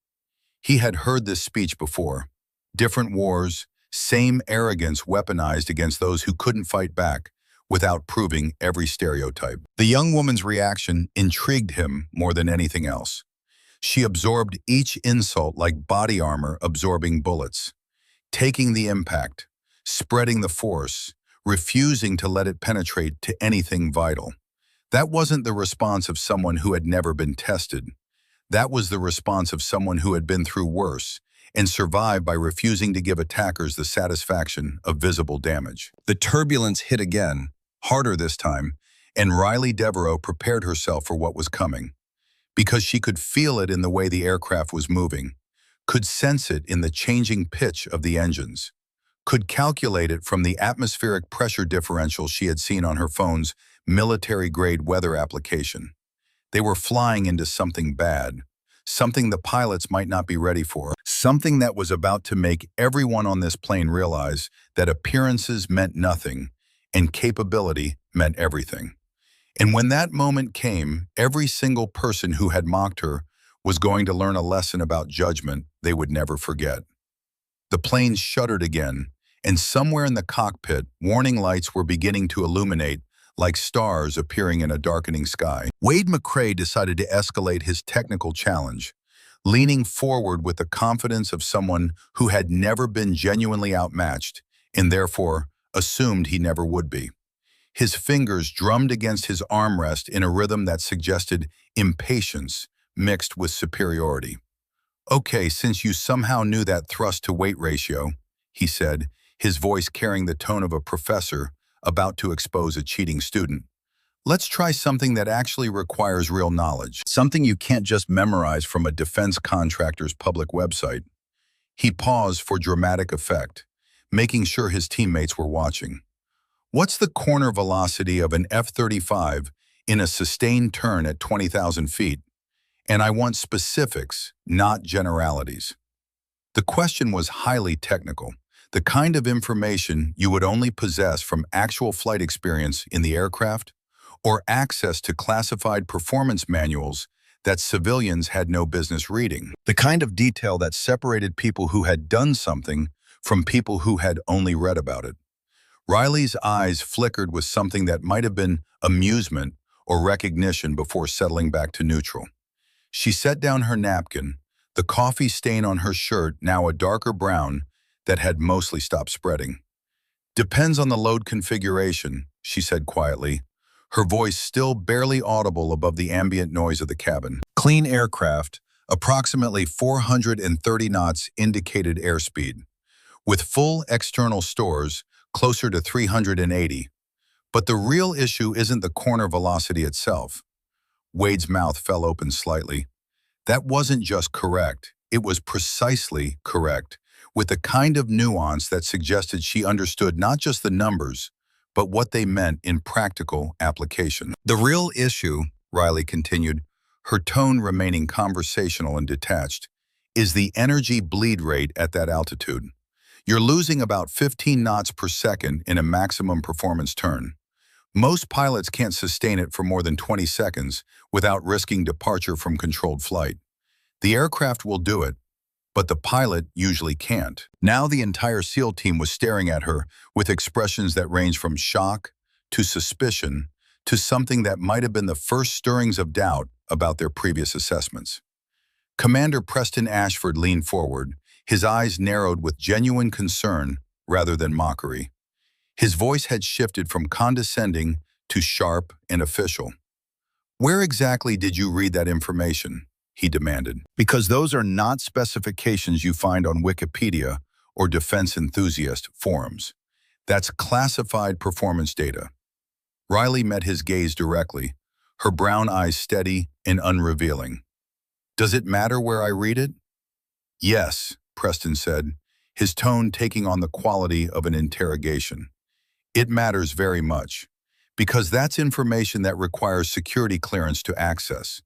He had heard this speech before. Different wars, same arrogance weaponized against those who couldn't fight back, without proving every stereotype. The young woman's reaction intrigued him more than anything else. She absorbed each insult like body armor absorbing bullets, taking the impact, spreading the force, refusing to let it penetrate to anything vital. That wasn't the response of someone who had never been tested. That was the response of someone who had been through worse and survived by refusing to give attackers the satisfaction of visible damage. The turbulence hit again, harder this time, and Riley Devereaux prepared herself for what was coming. Because she could feel it in the way the aircraft was moving, could sense it in the changing pitch of the engines, could calculate it from the atmospheric pressure differential she had seen on her phone's military-grade weather application. They were flying into something bad, something the pilots might not be ready for, something that was about to make everyone on this plane realize that appearances meant nothing and capability meant everything. And when that moment came, every single person who had mocked her was going to learn a lesson about judgment they would never forget. The plane shuddered again, and somewhere in the cockpit, warning lights were beginning to illuminate like stars appearing in a darkening sky. Wade McCrae decided to escalate his technical challenge, leaning forward with the confidence of someone who had never been genuinely outmatched and therefore assumed he never would be. His fingers drummed against his armrest in a rhythm that suggested impatience mixed with superiority. "Okay, since you somehow knew that thrust-to-weight ratio," he said, his voice carrying the tone of a professor about to expose a cheating student, "let's try something that actually requires real knowledge, something you can't just memorize from a defense contractor's public website." He paused for dramatic effect, making sure his teammates were watching. "What's the corner velocity of an F-35 in a sustained turn at 20,000 feet? And I want specifics, not generalities." The question was highly technical, the kind of information you would only possess from actual flight experience in the aircraft or access to classified performance manuals that civilians had no business reading. The kind of detail that separated people who had done something from people who had only read about it. Riley's eyes flickered with something that might have been amusement or recognition before settling back to neutral. She set down her napkin, the coffee stain on her shirt now a darker brown that had mostly stopped spreading. "Depends on the load configuration," she said quietly, her voice still barely audible above the ambient noise of the cabin. Clean aircraft, approximately 430 knots indicated airspeed, with full external stores closer to 380. But the real issue isn't the corner velocity itself. Wade's mouth fell open slightly. That wasn't just correct, it was precisely correct, with the kind of nuance that suggested she understood not just the numbers, but what they meant in practical application. "The real issue," Riley continued, her tone remaining conversational and detached, "is the energy bleed rate at that altitude. You're losing about 15 knots per second in a maximum performance turn. Most pilots can't sustain it for more than 20 seconds without risking departure from controlled flight. The aircraft will do it, but the pilot usually can't." Now the entire SEAL team was staring at her with expressions that ranged from shock to suspicion to something that might have been the first stirrings of doubt about their previous assessments. Commander Preston Ashford leaned forward, his eyes narrowed with genuine concern rather than mockery. His voice had shifted from condescending to sharp and official. "Where exactly did you read that information?" he demanded. "Because those are not specifications you find on Wikipedia or defense enthusiast forums. That's classified performance data." Riley met his gaze directly, her brown eyes steady and unrevealing. "Does it matter where I read it?" "Yes," Preston said, his tone taking on the quality of an interrogation. "It matters very much, because that's information that requires security clearance to access.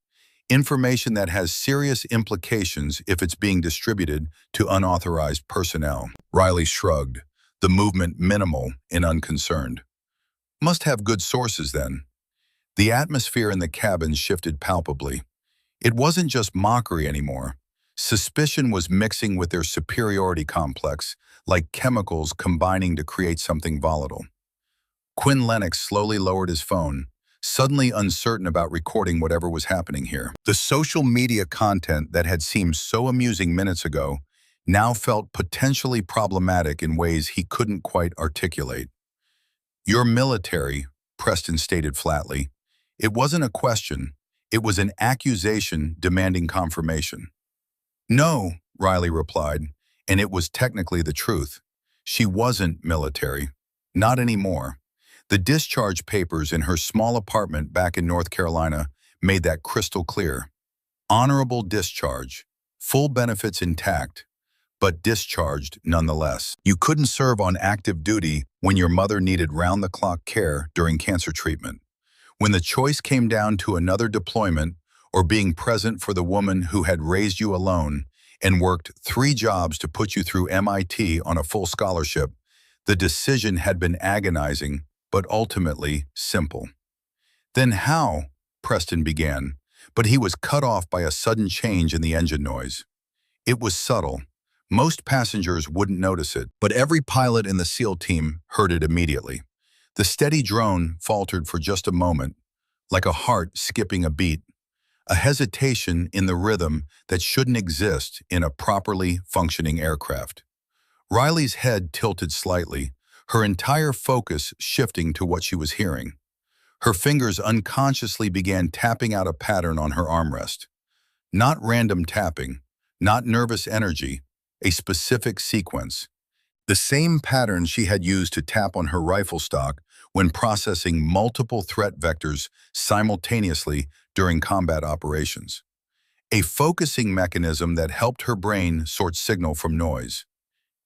Information that has serious implications if it's being distributed to unauthorized personnel." Riley shrugged, the movement minimal and unconcerned. "Must have good sources then." The atmosphere in the cabin shifted palpably. It wasn't just mockery anymore. Suspicion was mixing with their superiority complex, like chemicals combining to create something volatile. Quinn Lennox slowly lowered his phone, suddenly uncertain about recording whatever was happening here. The social media content that had seemed so amusing minutes ago now felt potentially problematic in ways he couldn't quite articulate. "You're military," Preston stated flatly. It wasn't a question, it was an accusation demanding confirmation. "No," Riley replied, and it was technically the truth. She wasn't military. Not anymore. The discharge papers in her small apartment back in North Carolina made that crystal clear. Honorable discharge, full benefits intact, but discharged nonetheless. You couldn't serve on active duty when your mother needed round-the-clock care during cancer treatment. When the choice came down to another deployment or being present for the woman who had raised you alone and worked 3 jobs to put you through MIT on a full scholarship, the decision had been agonizing, but ultimately simple. "Then how?" Preston began, but he was cut off by a sudden change in the engine noise. It was subtle. Most passengers wouldn't notice it, but every pilot in the SEAL team heard it immediately. The steady drone faltered for just a moment, like a heart skipping a beat, a hesitation in the rhythm that shouldn't exist in a properly functioning aircraft. Riley's head tilted slightly, her entire focus shifting to what she was hearing. Her fingers unconsciously began tapping out a pattern on her armrest. Not random tapping, not nervous energy, a specific sequence. The same pattern she had used to tap on her rifle stock when processing multiple threat vectors simultaneously during combat operations. A focusing mechanism that helped her brain sort signal from noise.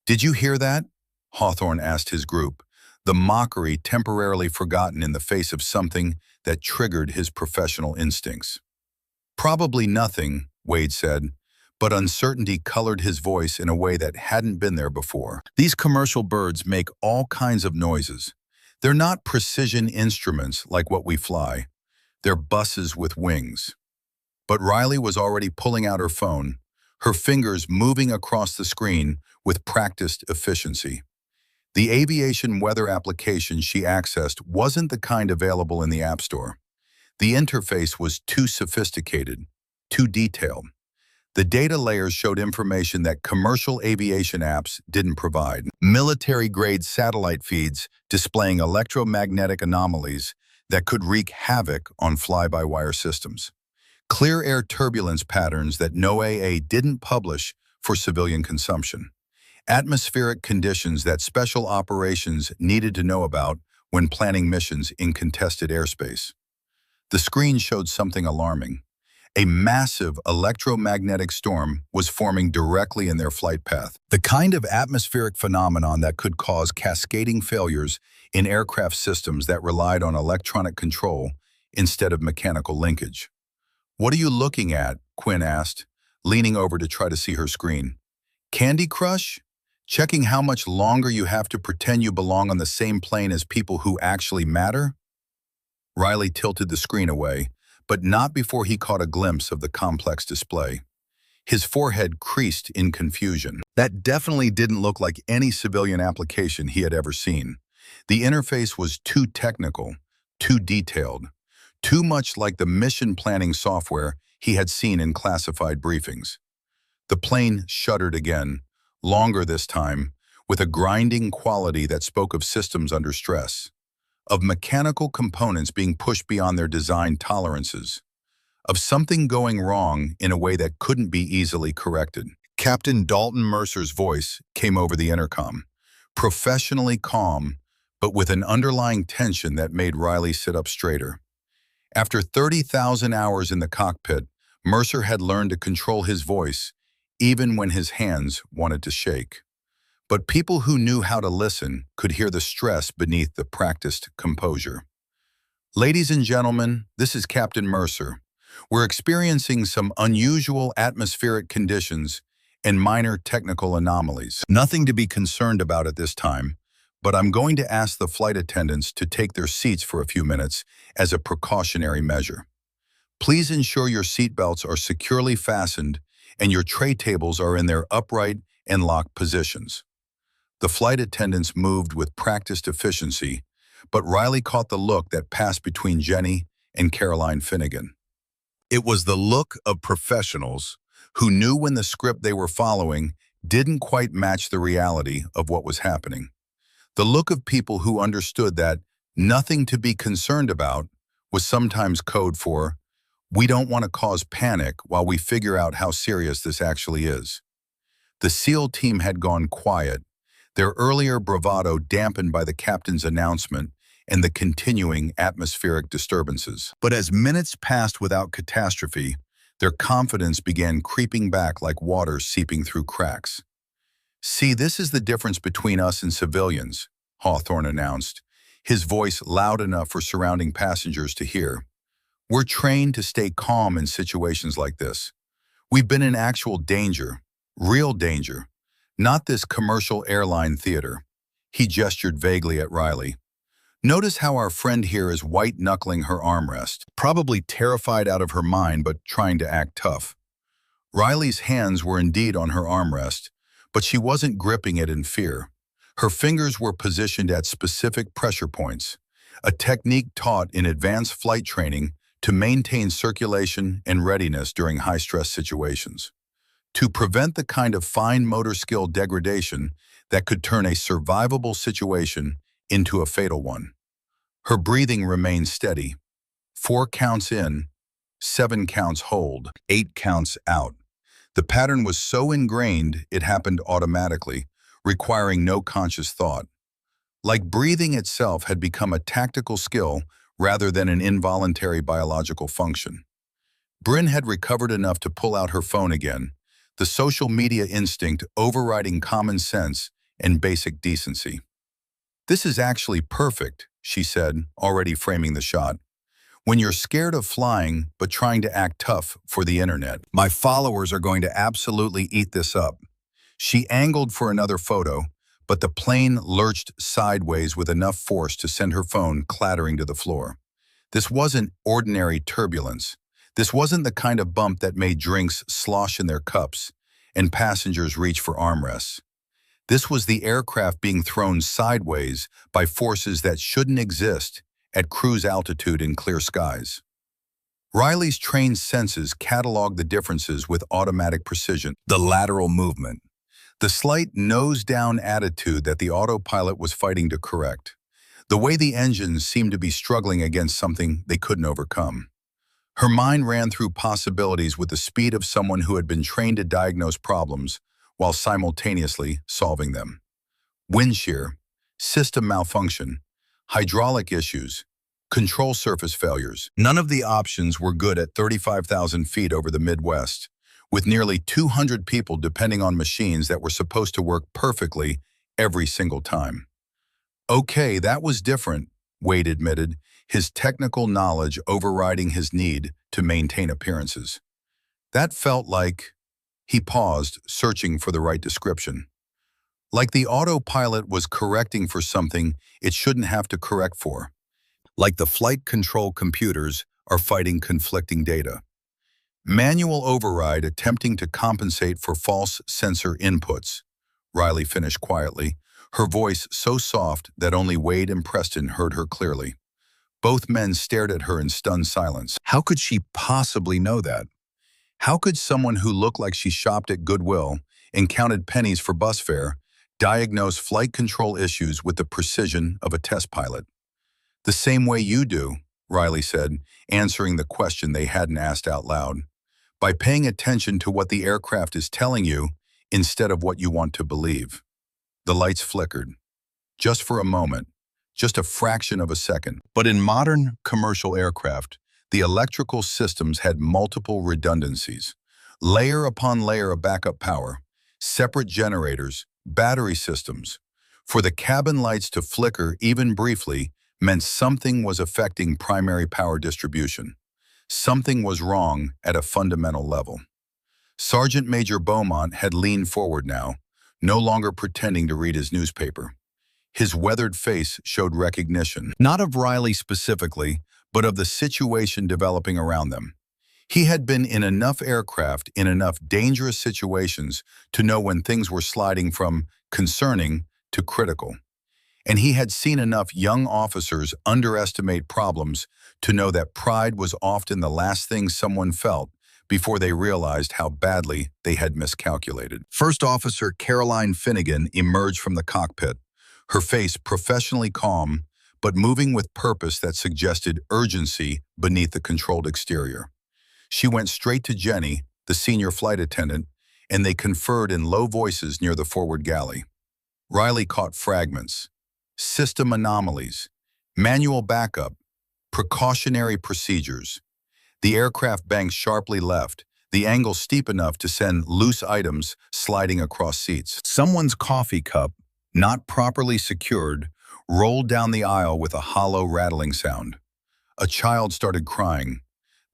"Did you hear that?" Hawthorne asked his group, the mockery temporarily forgotten in the face of something that triggered his professional instincts. "Probably nothing," Wade said, but uncertainty colored his voice in a way that hadn't been there before. "These commercial birds make all kinds of noises. They're not precision instruments like what we fly. They're buses with wings." But Riley was already pulling out her phone, her fingers moving across the screen with practiced efficiency. The aviation weather application she accessed wasn't the kind available in the App Store. The interface was too sophisticated, too detailed. The data layers showed information that commercial aviation apps didn't provide. Military-grade satellite feeds displaying electromagnetic anomalies that could wreak havoc on fly-by-wire systems. Clear air turbulence patterns that NOAA didn't publish for civilian consumption. Atmospheric conditions that special operations needed to know about when planning missions in contested airspace. The screen showed something alarming. A massive electromagnetic storm was forming directly in their flight path, the kind of atmospheric phenomenon that could cause cascading failures in aircraft systems that relied on electronic control instead of mechanical linkage. "What are you looking at?" Quinn asked, leaning over to try to see her screen. "Candy Crush? Checking how much longer you have to pretend you belong on the same plane as people who actually matter?" Riley tilted the screen away, but not before he caught a glimpse of the complex display. His forehead creased in confusion. That definitely didn't look like any civilian application he had ever seen. The interface was too technical, too detailed, too much like the mission planning software he had seen in classified briefings. The plane shuddered again, longer this time, with a grinding quality that spoke of systems under stress, of mechanical components being pushed beyond their design tolerances, of something going wrong in a way that couldn't be easily corrected. Captain Dalton Mercer's voice came over the intercom, professionally calm, but with an underlying tension that made Riley sit up straighter. After 30,000 hours in the cockpit, Mercer had learned to control his voice, even when his hands wanted to shake. But people who knew how to listen could hear the stress beneath the practiced composure. "Ladies and gentlemen, this is Captain Mercer. We're experiencing some unusual atmospheric conditions and minor technical anomalies. Nothing to be concerned about at this time, but I'm going to ask the flight attendants to take their seats for a few minutes as a precautionary measure. Please ensure your seatbelts are securely fastened and your tray tables are in their upright and locked positions." The flight attendants moved with practiced efficiency, but Riley caught the look that passed between Jenny and Caroline Finnegan. It was the look of professionals who knew when the script they were following didn't quite match the reality of what was happening. The look of people who understood that nothing to be concerned about was sometimes code for, we don't want to cause panic while we figure out how serious this actually is. The SEAL team had gone quiet, their earlier bravado dampened by the captain's announcement and the continuing atmospheric disturbances. But as minutes passed without catastrophe, their confidence began creeping back like water seeping through cracks. "See, this is the difference between us and civilians," Hawthorne announced, his voice loud enough for surrounding passengers to hear. "We're trained to stay calm in situations like this. We've been in actual danger, real danger, not this commercial airline theater." He gestured vaguely at Riley. "Notice how our friend here is white-knuckling her armrest, probably terrified out of her mind but trying to act tough." Riley's hands were indeed on her armrest, but she wasn't gripping it in fear. Her fingers were positioned at specific pressure points, a technique taught in advanced flight training to maintain circulation and readiness during high-stress situations, to prevent the kind of fine motor skill degradation that could turn a survivable situation into a fatal one. Her breathing remained steady. 4 counts in, 7 counts hold, 8 counts out. The pattern was so ingrained it happened automatically, requiring no conscious thought. Like breathing itself had become a tactical skill rather than an involuntary biological function. Bryn had recovered enough to pull out her phone again, the social media instinct overriding common sense and basic decency. "This is actually perfect," she said, already framing the shot. "When you're scared of flying but trying to act tough for the internet. My followers are going to absolutely eat this up." She angled for another photo, but the plane lurched sideways with enough force to send her phone clattering to the floor. This wasn't ordinary turbulence. This wasn't the kind of bump that made drinks slosh in their cups and passengers reach for armrests. This was the aircraft being thrown sideways by forces that shouldn't exist at cruise altitude in clear skies. Riley's trained senses cataloged the differences with automatic precision. The lateral movement, the slight nose-down attitude that the autopilot was fighting to correct, the way the engines seemed to be struggling against something they couldn't overcome. Her mind ran through possibilities with the speed of someone who had been trained to diagnose problems while simultaneously solving them. Wind shear, system malfunction, hydraulic issues, control surface failures. None of the options were good at 35,000 feet over the Midwest, with nearly 200 people depending on machines that were supposed to work perfectly every single time. "Okay, that was different," Wade admitted, his technical knowledge overriding his need to maintain appearances. "That felt like..." He paused, searching for the right description. "Like the autopilot was correcting for something it shouldn't have to correct for. Like the flight control computers are fighting conflicting data. Manual override attempting to compensate for false sensor inputs," Riley finished quietly, her voice so soft that only Wade and Preston heard her clearly. Both men stared at her in stunned silence. How could she possibly know that? How could someone who looked like she shopped at Goodwill and counted pennies for bus fare diagnose flight control issues with the precision of a test pilot? "The same way you do," Riley said, answering the question they hadn't asked out loud. "By paying attention to what the aircraft is telling you instead of what you want to believe." The lights flickered. Just for a moment, just a fraction of a second. But in modern commercial aircraft, the electrical systems had multiple redundancies, layer upon layer of backup power, separate generators, battery systems. For the cabin lights to flicker even briefly meant something was affecting primary power distribution. Something was wrong at a fundamental level. Sergeant Major Beaumont had leaned forward now, no longer pretending to read his newspaper. His weathered face showed recognition, not of Riley specifically, but of the situation developing around them. He had been in enough aircraft in enough dangerous situations to know when things were sliding from concerning to critical. and he had seen enough young officers underestimate problems to know that pride was often the last thing someone felt before they realized how badly they had miscalculated. First Officer Caroline Finnegan emerged from the cockpit, her face professionally calm, but moving with purpose that suggested urgency beneath the controlled exterior. She went straight to Jenny, the senior flight attendant, and they conferred in low voices near the forward galley. Riley caught fragments, system anomalies, manual backup, precautionary procedures. The aircraft banked sharply left, the angle steep enough to send loose items sliding across seats. Someone's coffee cup, not properly secured, rolled down the aisle with a hollow rattling sound. A child started crying.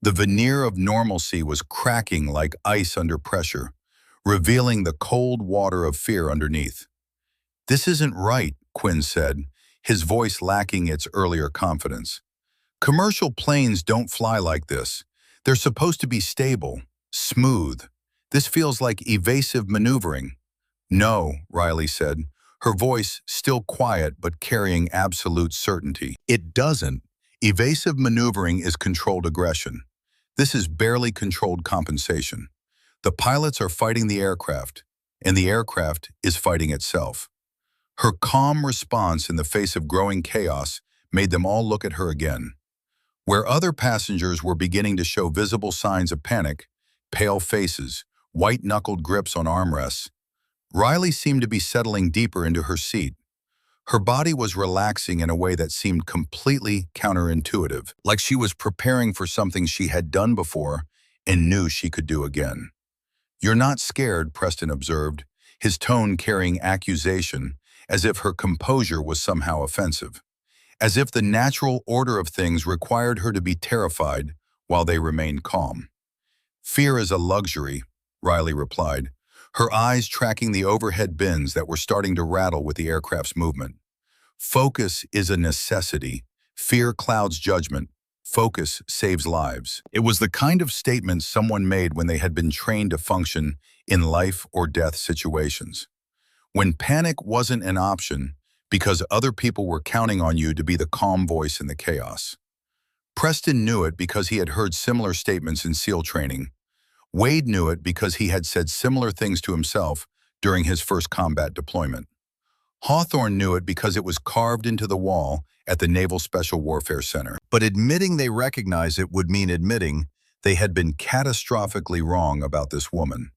The veneer of normalcy was cracking like ice under pressure, revealing the cold water of fear underneath. "This isn't right," Quinn said, his voice lacking its earlier confidence. "Commercial planes don't fly like this. They're supposed to be stable, smooth. This feels like evasive maneuvering." "No," Riley said, her voice still quiet but carrying absolute certainty. "It doesn't. Evasive maneuvering is controlled aggression. This is barely controlled compensation. The pilots are fighting the aircraft, and the aircraft is fighting itself." Her calm response in the face of growing chaos made them all look at her again. Where other passengers were beginning to show visible signs of panic, pale faces, white-knuckled grips on armrests, Riley seemed to be settling deeper into her seat. Her body was relaxing in a way that seemed completely counterintuitive, like she was preparing for something she had done before and knew she could do again. "You're not scared," Preston observed, his tone carrying accusation, as if her composure was somehow offensive, as if the natural order of things required her to be terrified while they remained calm. "Fear is a luxury," Riley replied, her eyes tracking the overhead bins that were starting to rattle with the aircraft's movement. "Focus is a necessity. Fear clouds judgment. Focus saves lives." It was the kind of statement someone made when they had been trained to function in life or death situations. When panic wasn't an option because other people were counting on you to be the calm voice in the chaos. Preston knew it because he had heard similar statements in SEAL training. Wade knew it because he had said similar things to himself during his first combat deployment. Hawthorne knew it because it was carved into the wall at the Naval Special Warfare Center. But admitting they recognized it would mean admitting they had been catastrophically wrong about this woman.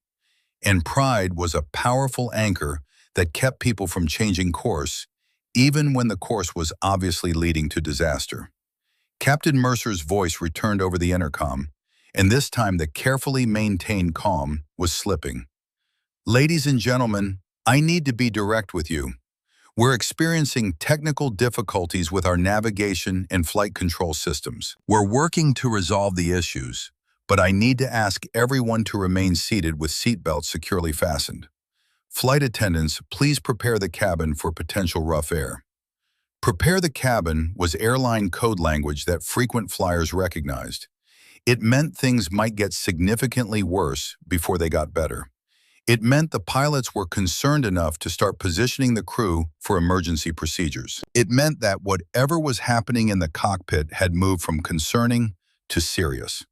And pride was a powerful anchor that kept people from changing course, even when the course was obviously leading to disaster. Captain Mercer's voice returned over the intercom, and this time the carefully maintained calm was slipping. "Ladies and gentlemen, I need to be direct with you. We're experiencing technical difficulties with our navigation and flight control systems. We're working to resolve the issues, but I need to ask everyone to remain seated with seatbelts securely fastened. Flight attendants, please prepare the cabin for potential rough air." "Prepare the cabin" was airline code language that frequent flyers recognized. It meant things might get significantly worse before they got better. It meant the pilots were concerned enough to start positioning the crew for emergency procedures. It meant that whatever was happening in the cockpit had moved from concerning to serious.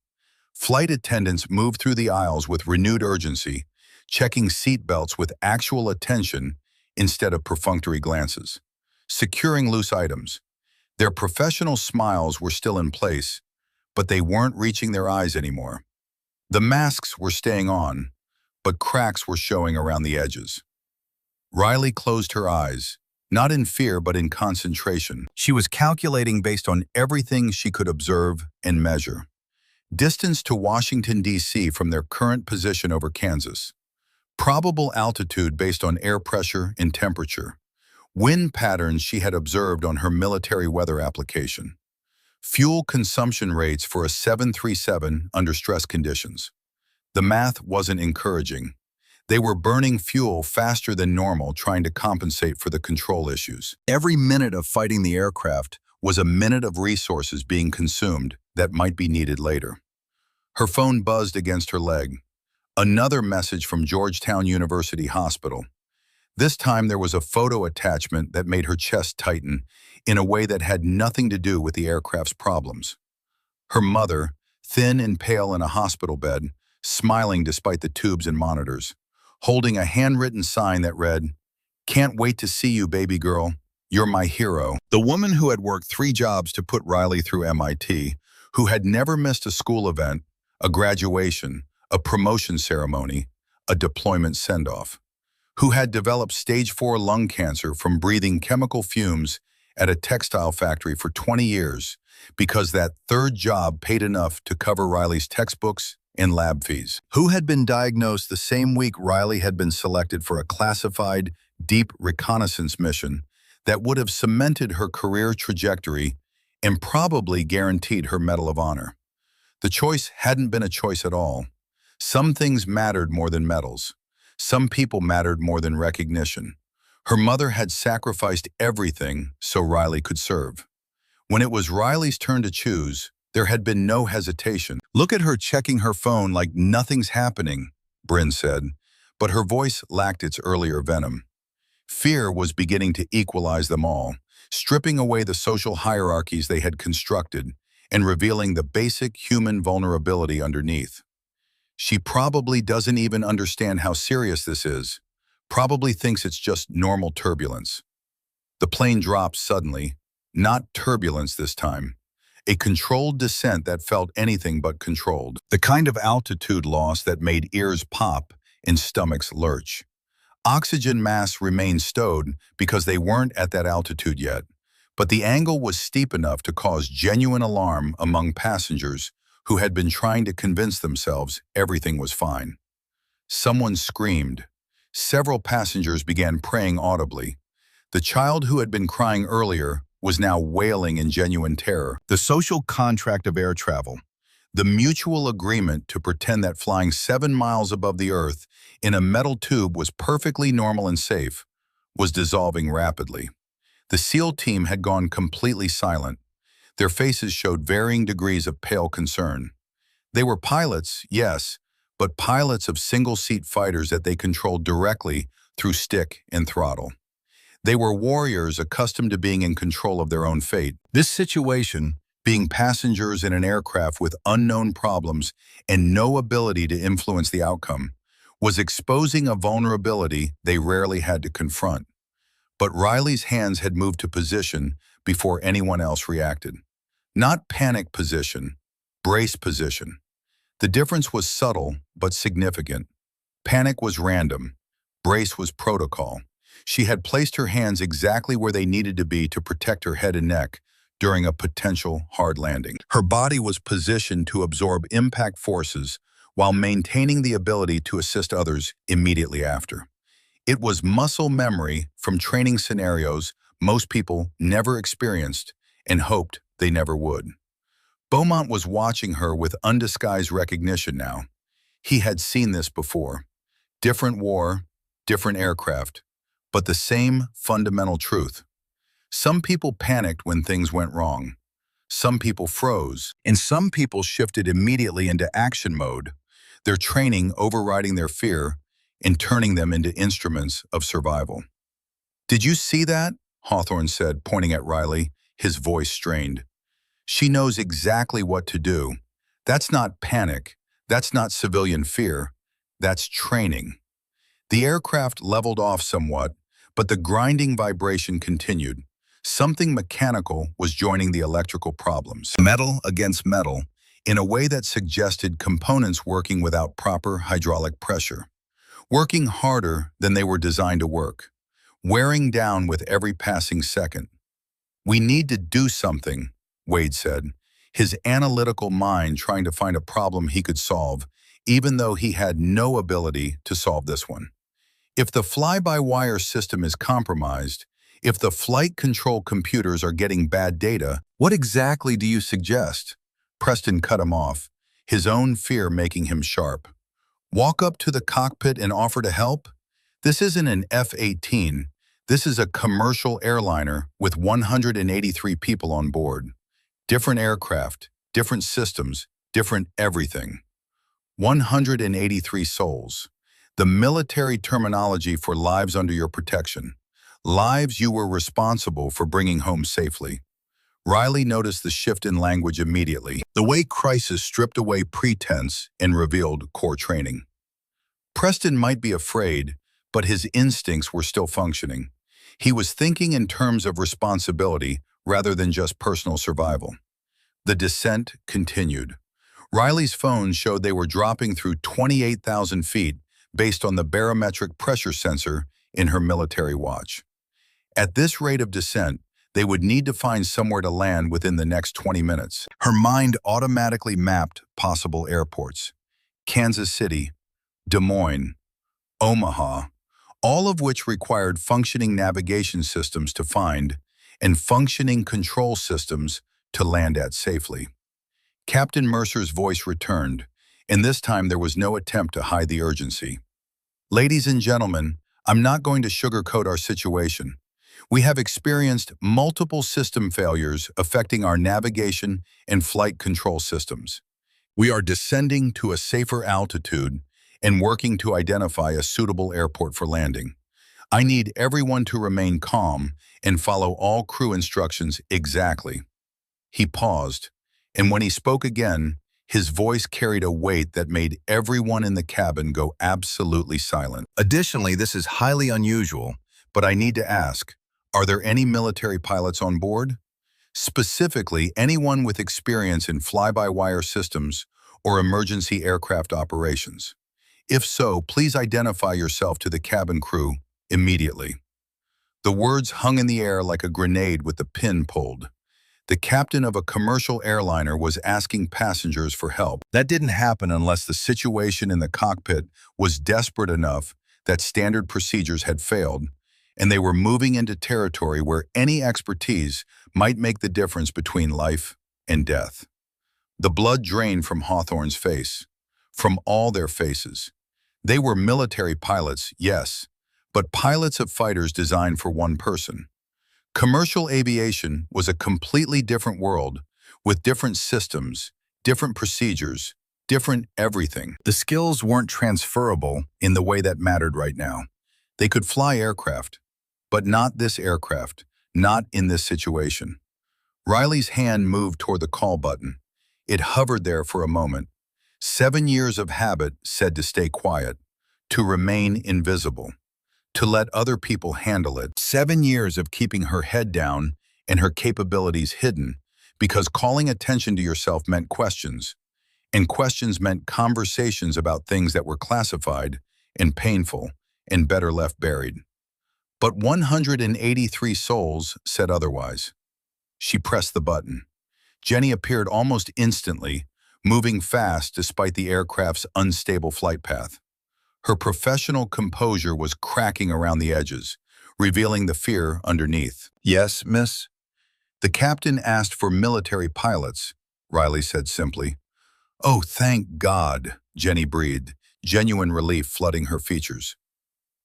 Flight attendants moved through the aisles with renewed urgency, checking seat belts with actual attention instead of perfunctory glances, securing loose items. Their professional smiles were still in place, but they weren't reaching their eyes anymore. The masks were staying on, but cracks were showing around the edges. Riley closed her eyes, not in fear but in concentration. She was calculating based on everything she could observe and measure. Distance to Washington, D.C. from their current position over Kansas. Probable altitude based on air pressure and temperature. Wind patterns she had observed on her military weather application. Fuel consumption rates for a 737 under stress conditions. The math wasn't encouraging. They were burning fuel faster than normal trying to compensate for the control issues. Every minute of fighting the aircraft was a minute of resources being consumed that might be needed later. Her phone buzzed against her leg. Another message from Georgetown University Hospital. This time there was a photo attachment that made her chest tighten in a way that had nothing to do with the aircraft's problems. Her mother, thin and pale in a hospital bed, smiling despite the tubes and monitors, holding a handwritten sign that read, "Can't wait to see you, baby girl. You're my hero." The woman who had worked 3 jobs to put Riley through MIT, who had never missed a school event, a graduation, a promotion ceremony, a deployment send-off, who had developed stage 4 lung cancer from breathing chemical fumes at a textile factory for 20 years because that 3rd job paid enough to cover Riley's textbooks and lab fees, who had been diagnosed the same week Riley had been selected for a classified, deep reconnaissance mission that would have cemented her career trajectory and probably guaranteed her Medal of Honor. The choice hadn't been a choice at all. Some things mattered more than medals. Some people mattered more than recognition. Her mother had sacrificed everything so Riley could serve. When it was Riley's turn to choose, there had been no hesitation. "Look at her checking her phone like nothing's happening," Bryn said, but her voice lacked its earlier venom. Fear was beginning to equalize them all, stripping away the social hierarchies they had constructed and revealing the basic human vulnerability underneath. "She probably doesn't even understand how serious this is, probably thinks it's just normal turbulence." The plane dropped suddenly, not turbulence this time, a controlled descent that felt anything but controlled, the kind of altitude loss that made ears pop and stomachs lurch. Oxygen masks remained stowed because they weren't at that altitude yet, but the angle was steep enough to cause genuine alarm among passengers who had been trying to convince themselves everything was fine. Someone screamed. Several passengers began praying audibly. The child who had been crying earlier was now wailing in genuine terror. The social contract of air travel, the mutual agreement to pretend that flying 7 miles above the earth in a metal tube was perfectly normal and safe, was dissolving rapidly. The SEAL team had gone completely silent. Their faces showed varying degrees of pale concern. They were pilots, yes, but pilots of single-seat fighters that they controlled directly through stick and throttle. They were warriors accustomed to being in control of their own fate. This situation, being passengers in an aircraft with unknown problems and no ability to influence the outcome, was exposing a vulnerability they rarely had to confront. But Riley's hands had moved to position before anyone else reacted. Not panic position, brace position. The difference was subtle but significant. Panic was random. Brace was protocol. She had placed her hands exactly where they needed to be to protect her head and neck during a potential hard landing. Her body was positioned to absorb impact forces while maintaining the ability to assist others immediately after. It was muscle memory from training scenarios most people never experienced and hoped they never would. Beaumont was watching her with undisguised recognition now. He had seen this before. Different war, different aircraft, but the same fundamental truth. Some people panicked when things went wrong. Some people froze, and some people shifted immediately into action mode, their training overriding their fear and turning them into instruments of survival. "Did you see that?" Hawthorne said, pointing at Riley, his voice strained. "She knows exactly what to do. That's not panic. That's not civilian fear. That's training." The aircraft leveled off somewhat, but the grinding vibration continued. Something mechanical was joining the electrical problems. Metal against metal, in a way that suggested components working without proper hydraulic pressure. Working harder than they were designed to work. Wearing down with every passing second. "We need to do something," Wade said, his analytical mind trying to find a problem he could solve, even though he had no ability to solve this one. "If the fly-by-wire system is compromised, if the flight control computers are getting bad data, what exactly do you suggest?" Preston cut him off, his own fear making him sharp. "Walk up to the cockpit and offer to help? This isn't an F-18. This is a commercial airliner with 183 people on board. Different aircraft, different systems, different everything. 183 souls. The military terminology for lives under your protection. Lives you were responsible for bringing home safely. Riley noticed the shift in language immediately, the way crisis stripped away pretense and revealed core training. Preston might be afraid, but his instincts were still functioning. He was thinking in terms of responsibility rather than just personal survival. The descent continued. Riley's phone showed they were dropping through 28,000 feet based on the barometric pressure sensor in her military watch. At this rate of descent, they would need to find somewhere to land within the next 20 minutes. Her mind automatically mapped possible airports. Kansas City, Des Moines, Omaha, all of which required functioning navigation systems to find and functioning control systems to land at safely. Captain Mercer's voice returned, and this time there was no attempt to hide the urgency. Ladies and gentlemen, I'm not going to sugarcoat our situation. We have experienced multiple system failures affecting our navigation and flight control systems. We are descending to a safer altitude and working to identify a suitable airport for landing. I need everyone to remain calm and follow all crew instructions exactly. He paused, and when he spoke again, his voice carried a weight that made everyone in the cabin go absolutely silent. Additionally, this is highly unusual, but I need to ask, are there any military pilots on board? Specifically, anyone with experience in fly-by-wire systems or emergency aircraft operations? If so, please identify yourself to the cabin crew immediately. The words hung in the air like a grenade with the pin pulled. The captain of a commercial airliner was asking passengers for help. That didn't happen unless the situation in the cockpit was desperate enough that standard procedures had failed, and they were moving into territory where any expertise might make the difference between life and death. The blood drained from Hawthorne's face, from all their faces. They were military pilots, yes, but pilots of fighters designed for one person. Commercial aviation was a completely different world, with different systems, different procedures, different everything. The skills weren't transferable in the way that mattered right now. They could fly aircraft, but not this aircraft, not in this situation. Riley's hand moved toward the call button. It hovered there for a moment. 7 years of habit said to stay quiet, to remain invisible, to let other people handle it. 7 years of keeping her head down and her capabilities hidden, because calling attention to yourself meant questions, and questions meant conversations about things that were classified and painful and better left buried. But 183 souls said otherwise. She pressed the button. Jenny appeared almost instantly, moving fast despite the aircraft's unstable flight path. Her professional composure was cracking around the edges, revealing the fear underneath. "Yes, miss?" "The captain asked for military pilots," Riley said simply. "Oh, thank God," Jenny breathed, genuine relief flooding her features.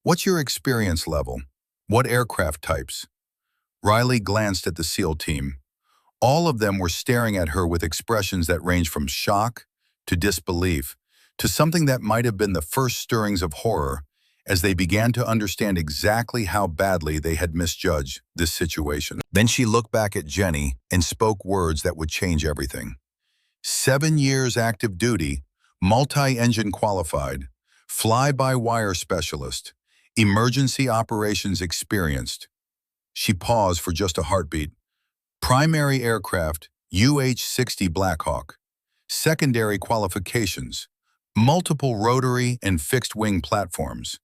"What's your experience level? What aircraft types?" Riley glanced at the SEAL team. All of them were staring at her with expressions that ranged from shock to disbelief to something that might have been the first stirrings of horror as they began to understand exactly how badly they had misjudged this situation. Then she looked back at Jenny and spoke words that would change everything. 7 years active duty, multi-engine qualified, fly-by-wire specialist, emergency operations experienced. She paused for just a heartbeat. Primary aircraft, UH-60 Blackhawk. Secondary qualifications, multiple rotary and fixed-wing platforms.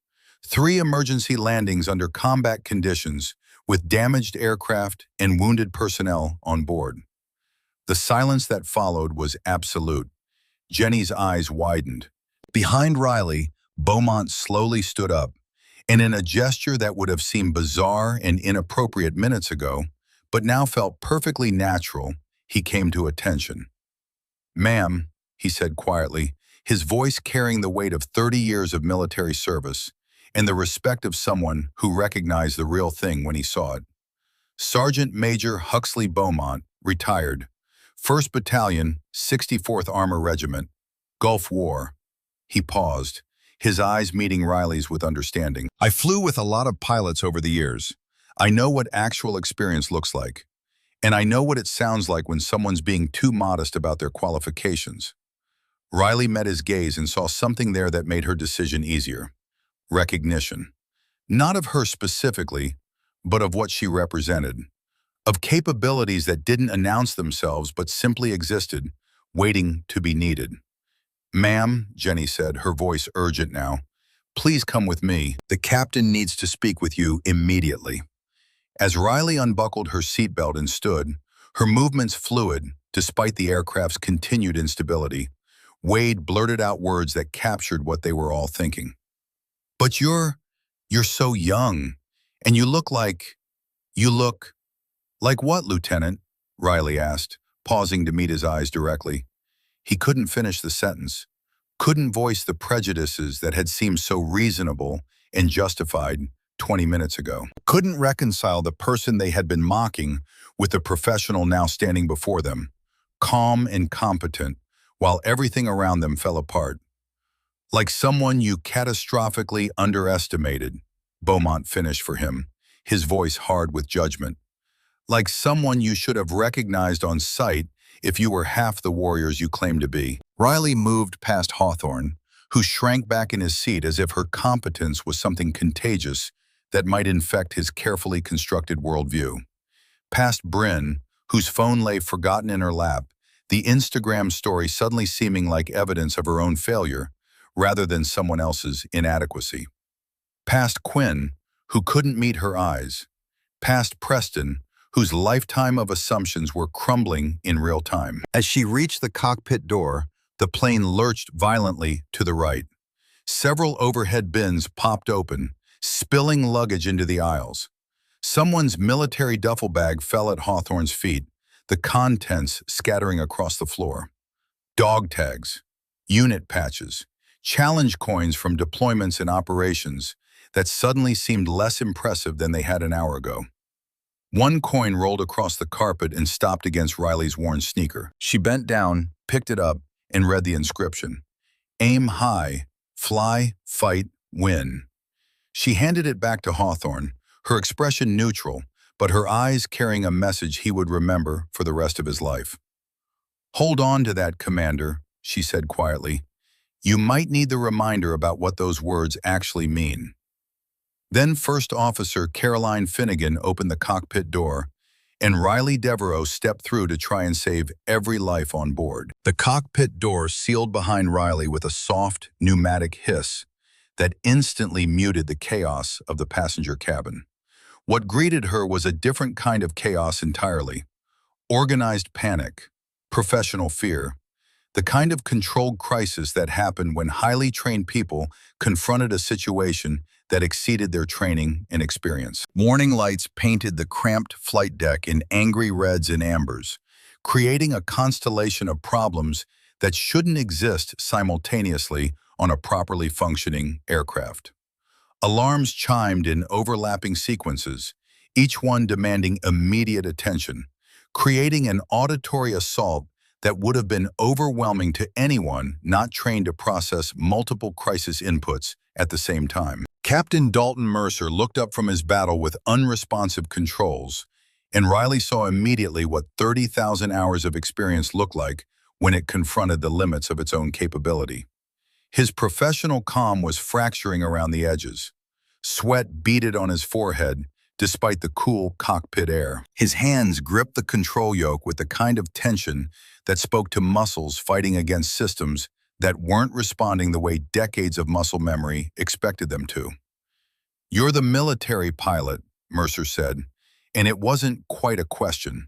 3 emergency landings under combat conditions with damaged aircraft and wounded personnel on board. The silence that followed was absolute. Jenny's eyes widened. Behind Riley, Beaumont slowly stood up, and in a gesture that would have seemed bizarre and inappropriate minutes ago, but now felt perfectly natural, he came to attention. "Ma'am," he said quietly, his voice carrying the weight of 30 years of military service and the respect of someone who recognized the real thing when he saw it. "Sergeant Major Huxley Beaumont, retired, 1st Battalion, 64th Armor Regiment, Gulf War." He paused, his eyes meeting Riley's with understanding. I flew with a lot of pilots over the years. I know what actual experience looks like. And I know what it sounds like when someone's being too modest about their qualifications. Riley met his gaze and saw something there that made her decision easier. Recognition. Not of her specifically, but of what she represented. Of capabilities that didn't announce themselves but simply existed, waiting to be needed. "Ma'am," Jenny said, her voice urgent now, "please come with me. The captain needs to speak with you immediately." As Riley unbuckled her seatbelt and stood, her movements fluid, despite the aircraft's continued instability, Wade blurted out words that captured what they were all thinking. "But you're so young, and you look like like what, Lieutenant?" Riley asked, pausing to meet his eyes directly. He couldn't finish the sentence, couldn't voice the prejudices that had seemed so reasonable and justified 20 minutes ago. Couldn't reconcile the person they had been mocking with the professional now standing before them, calm and competent, while everything around them fell apart. "Like someone you catastrophically underestimated," Beaumont finished for him, his voice hard with judgment. "Like someone you should have recognized on sight if you were half the warriors you claim to be." Riley moved past Hawthorne, who shrank back in his seat as if her competence was something contagious that might infect his carefully constructed worldview. Past Bryn, whose phone lay forgotten in her lap, the Instagram story suddenly seeming like evidence of her own failure rather than someone else's inadequacy. Past Quinn, who couldn't meet her eyes. Past Preston, whose lifetime of assumptions were crumbling in real time. As she reached the cockpit door, the plane lurched violently to the right. Several overhead bins popped open, spilling luggage into the aisles. Someone's military duffel bag fell at Hawthorne's feet, the contents scattering across the floor. Dog tags, unit patches, challenge coins from deployments and operations that suddenly seemed less impressive than they had an hour ago. One coin rolled across the carpet and stopped against Riley's worn sneaker. She bent down, picked it up, and read the inscription. "Aim high, fly, fight, win." She handed it back to Hawthorne, her expression neutral, but her eyes carrying a message he would remember for the rest of his life. "Hold on to that, Commander," she said quietly. "You might need the reminder about what those words actually mean." Then First Officer Caroline Finnegan opened the cockpit door, and Riley Devereaux stepped through to try and save every life on board. The cockpit door sealed behind Riley with a soft, pneumatic hiss that instantly muted the chaos of the passenger cabin. What greeted her was a different kind of chaos entirely. Organized panic, professional fear, the kind of controlled crisis that happened when highly trained people confronted a situation that exceeded their training and experience. Warning lights painted the cramped flight deck in angry reds and ambers, creating a constellation of problems that shouldn't exist simultaneously on a properly functioning aircraft. Alarms chimed in overlapping sequences, each one demanding immediate attention, creating an auditory assault that would have been overwhelming to anyone not trained to process multiple crisis inputs at the same time. Captain Dalton Mercer looked up from his battle with unresponsive controls, and Riley saw immediately what 30,000 hours of experience looked like when it confronted the limits of its own capability. His professional calm was fracturing around the edges. Sweat beaded on his forehead, despite the cool cockpit air. His hands gripped the control yoke with the kind of tension that spoke to muscles fighting against systems that weren't responding the way decades of muscle memory expected them to. "You're the military pilot," Mercer said, and it wasn't quite a question.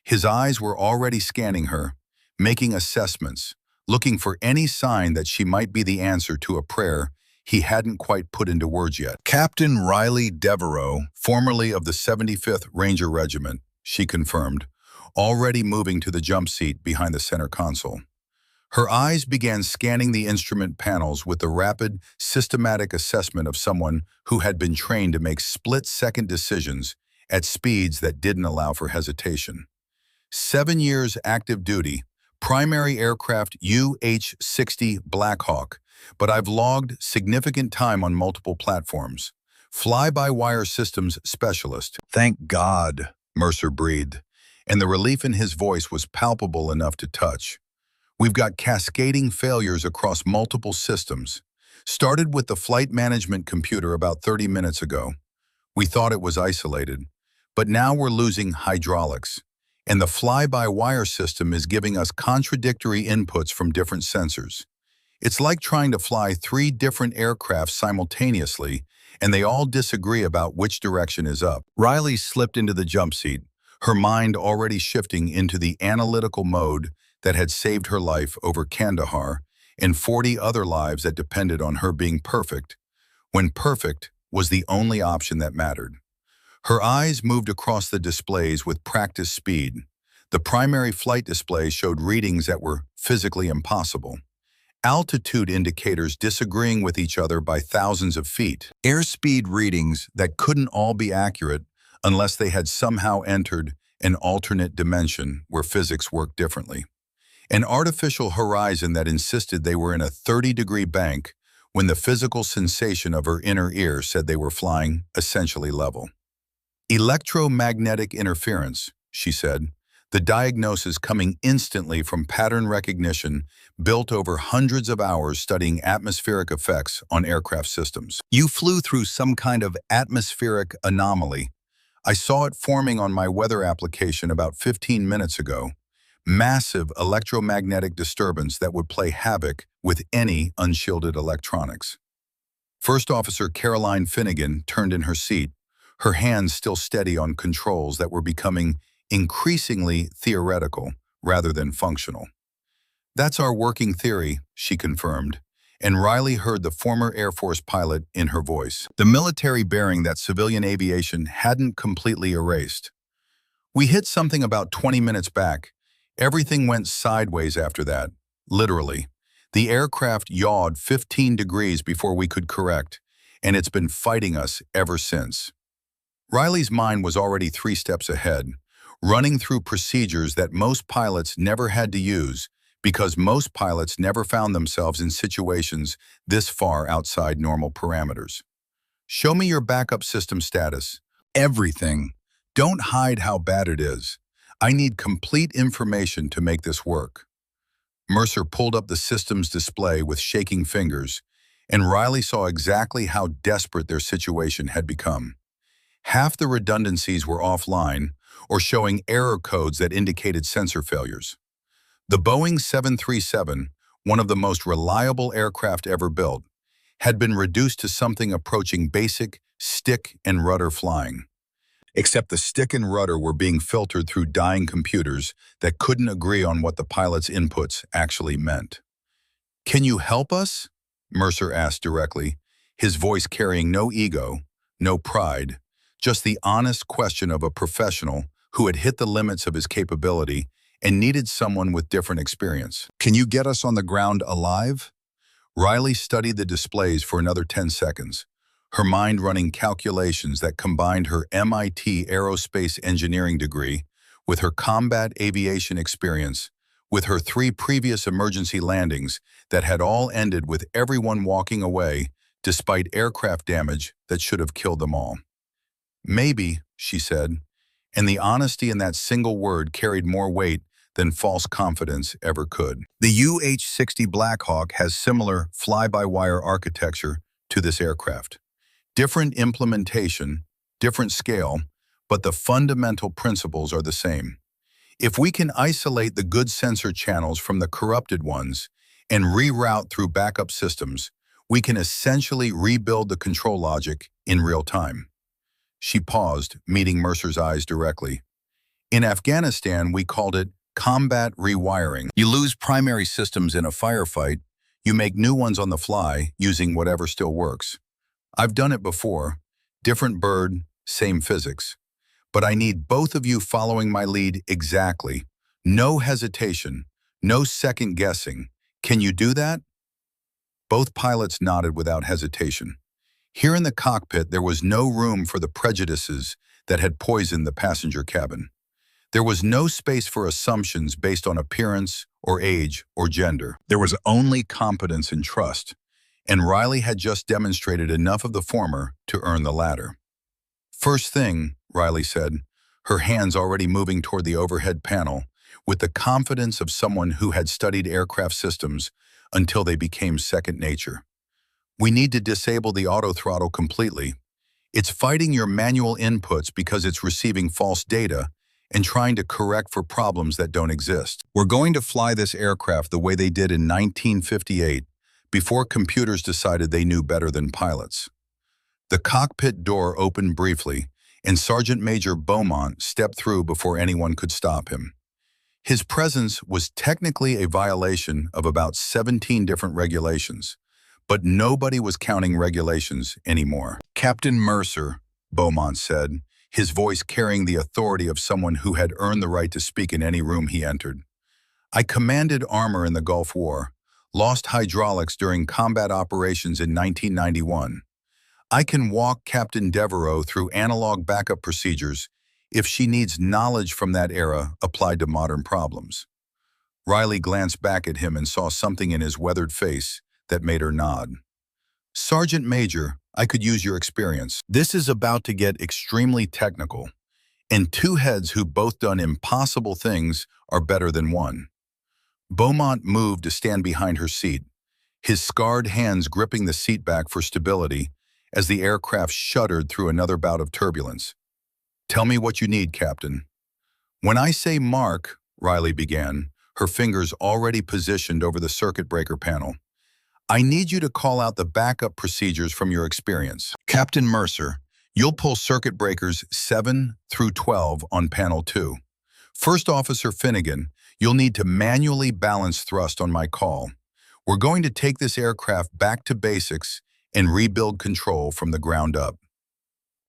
His eyes were already scanning her, making assessments, looking for any sign that she might be the answer to a prayer he hadn't quite put into words yet. "Captain Riley Devereaux, formerly of the 75th Ranger Regiment," she confirmed, already moving to the jump seat behind the center console. Her eyes began scanning the instrument panels with the rapid, systematic assessment of someone who had been trained to make split-second decisions at speeds that didn't allow for hesitation. 7 years active duty, Primary aircraft UH-60 Black Hawk, but I've logged significant time on multiple platforms. Fly-by-wire systems specialist. Thank God, Mercer breathed, and the relief in his voice was palpable enough to touch. We've got cascading failures across multiple systems. Started with the flight management computer about 30 minutes ago. We thought it was isolated, but now we're losing hydraulics, and the fly-by-wire system is giving us contradictory inputs from different sensors. It's like trying to fly 3 different aircraft simultaneously, and they all disagree about which direction is up. Riley slipped into the jump seat, her mind already shifting into the analytical mode that had saved her life over Kandahar and 40 other lives that depended on her being perfect, when perfect was the only option that mattered. Her eyes moved across the displays with practiced speed. The primary flight display showed readings that were physically impossible. Altitude indicators disagreeing with each other by thousands of feet. Airspeed readings that couldn't all be accurate unless they had somehow entered an alternate dimension where physics worked differently. An artificial horizon that insisted they were in a 30-degree bank when the physical sensation of her inner ear said they were flying essentially level. Electromagnetic interference, she said, the diagnosis coming instantly from pattern recognition built over hundreds of hours studying atmospheric effects on aircraft systems. You flew through some kind of atmospheric anomaly. I saw it forming on my weather application about 15 minutes ago. Massive electromagnetic disturbance that would play havoc with any unshielded electronics. First Officer Caroline Finnegan turned in her seat, her hands still steady on controls that were becoming increasingly theoretical rather than functional. That's our working theory, she confirmed, and Riley heard the former Air Force pilot in her voice. The military bearing that civilian aviation hadn't completely erased. We hit something about 20 minutes back. Everything went sideways after that, literally. The aircraft yawed 15 degrees before we could correct, and it's been fighting us ever since. Riley's mind was already 3 steps ahead, running through procedures that most pilots never had to use because most pilots never found themselves in situations this far outside normal parameters. Show me your backup system status. Everything. Don't hide how bad it is. I need complete information to make this work. Mercer pulled up the system's display with shaking fingers, and Riley saw exactly how desperate their situation had become. Half the redundancies were offline or showing error codes that indicated sensor failures. The Boeing 737, one of the most reliable aircraft ever built, had been reduced to something approaching basic stick and rudder flying. Except the stick and rudder were being filtered through dying computers that couldn't agree on what the pilot's inputs actually meant. "Can you help us?" Mercer asked directly, his voice carrying no ego, no pride, just the honest question of a professional who had hit the limits of his capability and needed someone with different experience. "Can you get us on the ground alive?" Riley studied the displays for another 10 seconds, her mind running calculations that combined her MIT aerospace engineering degree with her combat aviation experience, with her 3 previous emergency landings that had all ended with everyone walking away despite aircraft damage that should have killed them all. "Maybe," she said, and the honesty in that single word carried more weight than false confidence ever could. The UH-60 Black Hawk has similar fly-by-wire architecture to this aircraft. Different implementation, different scale, but the fundamental principles are the same. If we can isolate the good sensor channels from the corrupted ones and reroute through backup systems, we can essentially rebuild the control logic in real time. She paused, meeting Mercer's eyes directly. In Afghanistan, we called it combat rewiring. You lose primary systems in a firefight, you make new ones on the fly using whatever still works. I've done it before. Different bird, same physics. But I need both of you following my lead exactly. No hesitation, no second guessing. Can you do that? Both pilots nodded without hesitation. Here in the cockpit, there was no room for the prejudices that had poisoned the passenger cabin. There was no space for assumptions based on appearance or age or gender. There was only competence and trust, and Riley had just demonstrated enough of the former to earn the latter. "First thing," Riley said, her hands already moving toward the overhead panel, with the confidence of someone who had studied aircraft systems until they became second nature. "We need to disable the auto throttle completely. It's fighting your manual inputs because it's receiving false data and trying to correct for problems that don't exist. We're going to fly this aircraft the way they did in 1958, before computers decided they knew better than pilots." The cockpit door opened briefly, and Sergeant Major Beaumont stepped through before anyone could stop him. His presence was technically a violation of about 17 different regulations, but nobody was counting regulations anymore. "Captain Mercer," Beaumont said, his voice carrying the authority of someone who had earned the right to speak in any room he entered. "I commanded armor in the Gulf War, lost hydraulics during combat operations in 1991. I can walk Captain Devereaux through analog backup procedures if she needs knowledge from that era applied to modern problems." Riley glanced back at him and saw something in his weathered face that made her nod. "Sergeant Major, I could use your experience. This is about to get extremely technical, and two heads who've both done impossible things are better than one." Beaumont moved to stand behind her seat, his scarred hands gripping the seat back for stability as the aircraft shuddered through another bout of turbulence. "Tell me what you need, Captain." "When I say mark," Riley began, her fingers already positioned over the circuit breaker panel, "I need you to call out the backup procedures from your experience. Captain Mercer, you'll pull circuit breakers 7 through 12 on panel 2. First Officer Finnegan, you'll need to manually balance thrust on my call. We're going to take this aircraft back to basics and rebuild control from the ground up."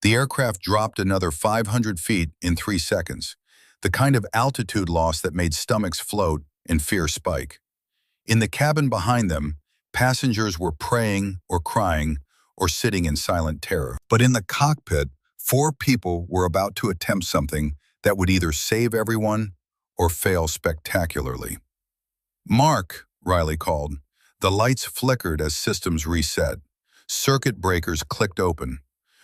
The aircraft dropped another 500 feet in 3 seconds, the kind of altitude loss that made stomachs float and fear spike. In the cabin behind them, passengers were praying or crying or sitting in silent terror. But in the cockpit, 4 people were about to attempt something that would either save everyone or fail spectacularly. "Mark," Riley called. The lights flickered as systems reset. Circuit breakers clicked open.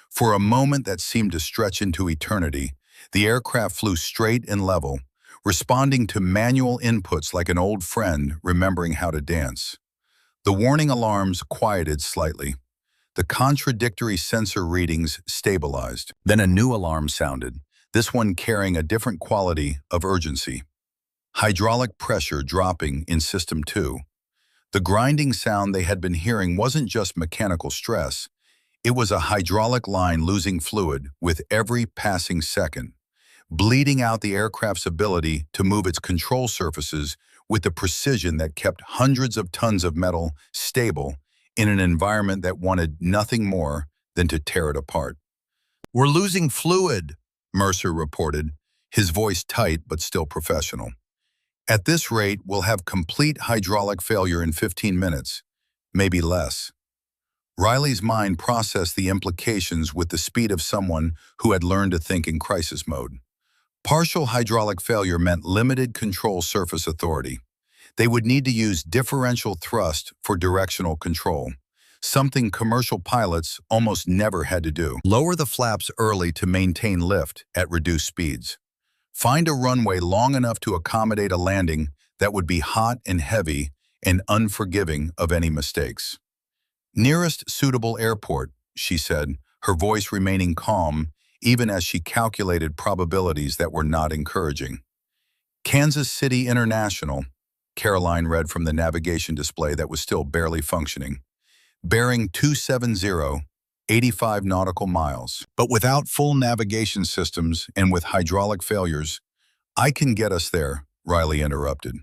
For a moment that seemed to stretch into eternity, the aircraft flew straight and level, responding to manual inputs like an old friend remembering how to dance. The warning alarms quieted slightly. The contradictory sensor readings stabilized. Then a new alarm sounded, this one carrying a different quality of urgency. Hydraulic pressure dropping in System 2. The grinding sound they had been hearing wasn't just mechanical stress. It was a hydraulic line losing fluid with every passing second, bleeding out the aircraft's ability to move its control surfaces with the precision that kept hundreds of tons of metal stable in an environment that wanted nothing more than to tear it apart. "We're losing fluid," Mercer reported, his voice tight but still professional. "At this rate, we'll have complete hydraulic failure in 15 minutes, maybe less." Riley's mind processed the implications with the speed of someone who had learned to think in crisis mode. Partial hydraulic failure meant limited control surface authority. They would need to use differential thrust for directional control, something commercial pilots almost never had to do. Lower the flaps early to maintain lift at reduced speeds. Find a runway long enough to accommodate a landing that would be hot and heavy and unforgiving of any mistakes. "Nearest suitable airport," she said, her voice remaining calm even as she calculated probabilities that were not encouraging. "Kansas City International," Caroline read from the navigation display that was still barely functioning. "Bearing 270, 85 nautical miles. But without full navigation systems and with hydraulic failures, I can get us there," Riley interrupted.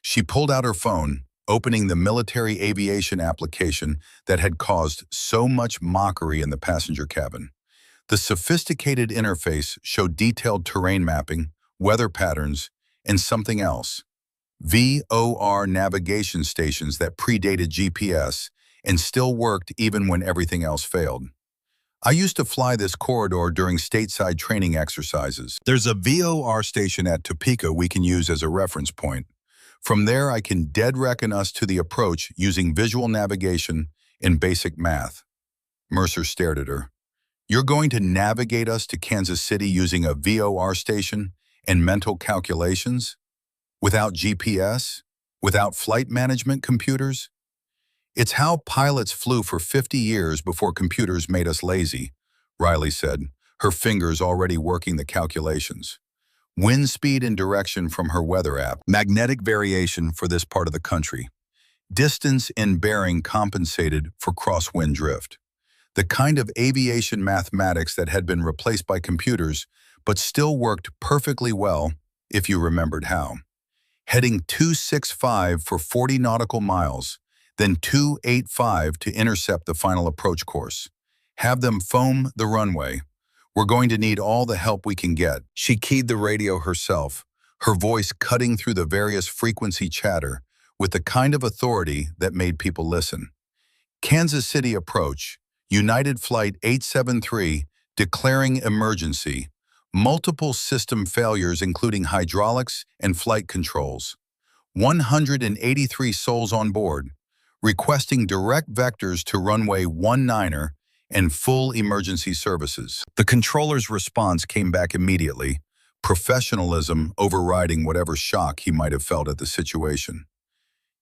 She pulled out her phone, opening the military aviation application that had caused so much mockery in the passenger cabin. The sophisticated interface showed detailed terrain mapping, weather patterns, and something else. VOR navigation stations that predated GPS and still worked even when everything else failed. "I used to fly this corridor during stateside training exercises. There's a VOR station at Topeka we can use as a reference point. From there, I can dead reckon us to the approach using visual navigation and basic math. Mercer stared at her. You're going to navigate us to Kansas City using a VOR station and mental calculations? Without GPS? Without flight management computers? It's how pilots flew for 50 years before computers made us lazy, Riley said, her fingers already working the calculations. Wind speed and direction from her weather app, magnetic variation for this part of the country. Distance and bearing compensated for crosswind drift. The kind of aviation mathematics that had been replaced by computers, but still worked perfectly well if you remembered how. Heading 265 for 40 nautical miles, then 285 to intercept the final approach course. Have them foam the runway. We're going to need all the help we can get. She keyed the radio herself, her voice cutting through the various frequency chatter with the kind of authority that made people listen. Kansas City approach, United Flight 873 declaring emergency, multiple system failures including hydraulics and flight controls. 183 souls on board, requesting direct vectors to runway 19er and full emergency services. The controller's response came back immediately, professionalism overriding whatever shock he might have felt at the situation.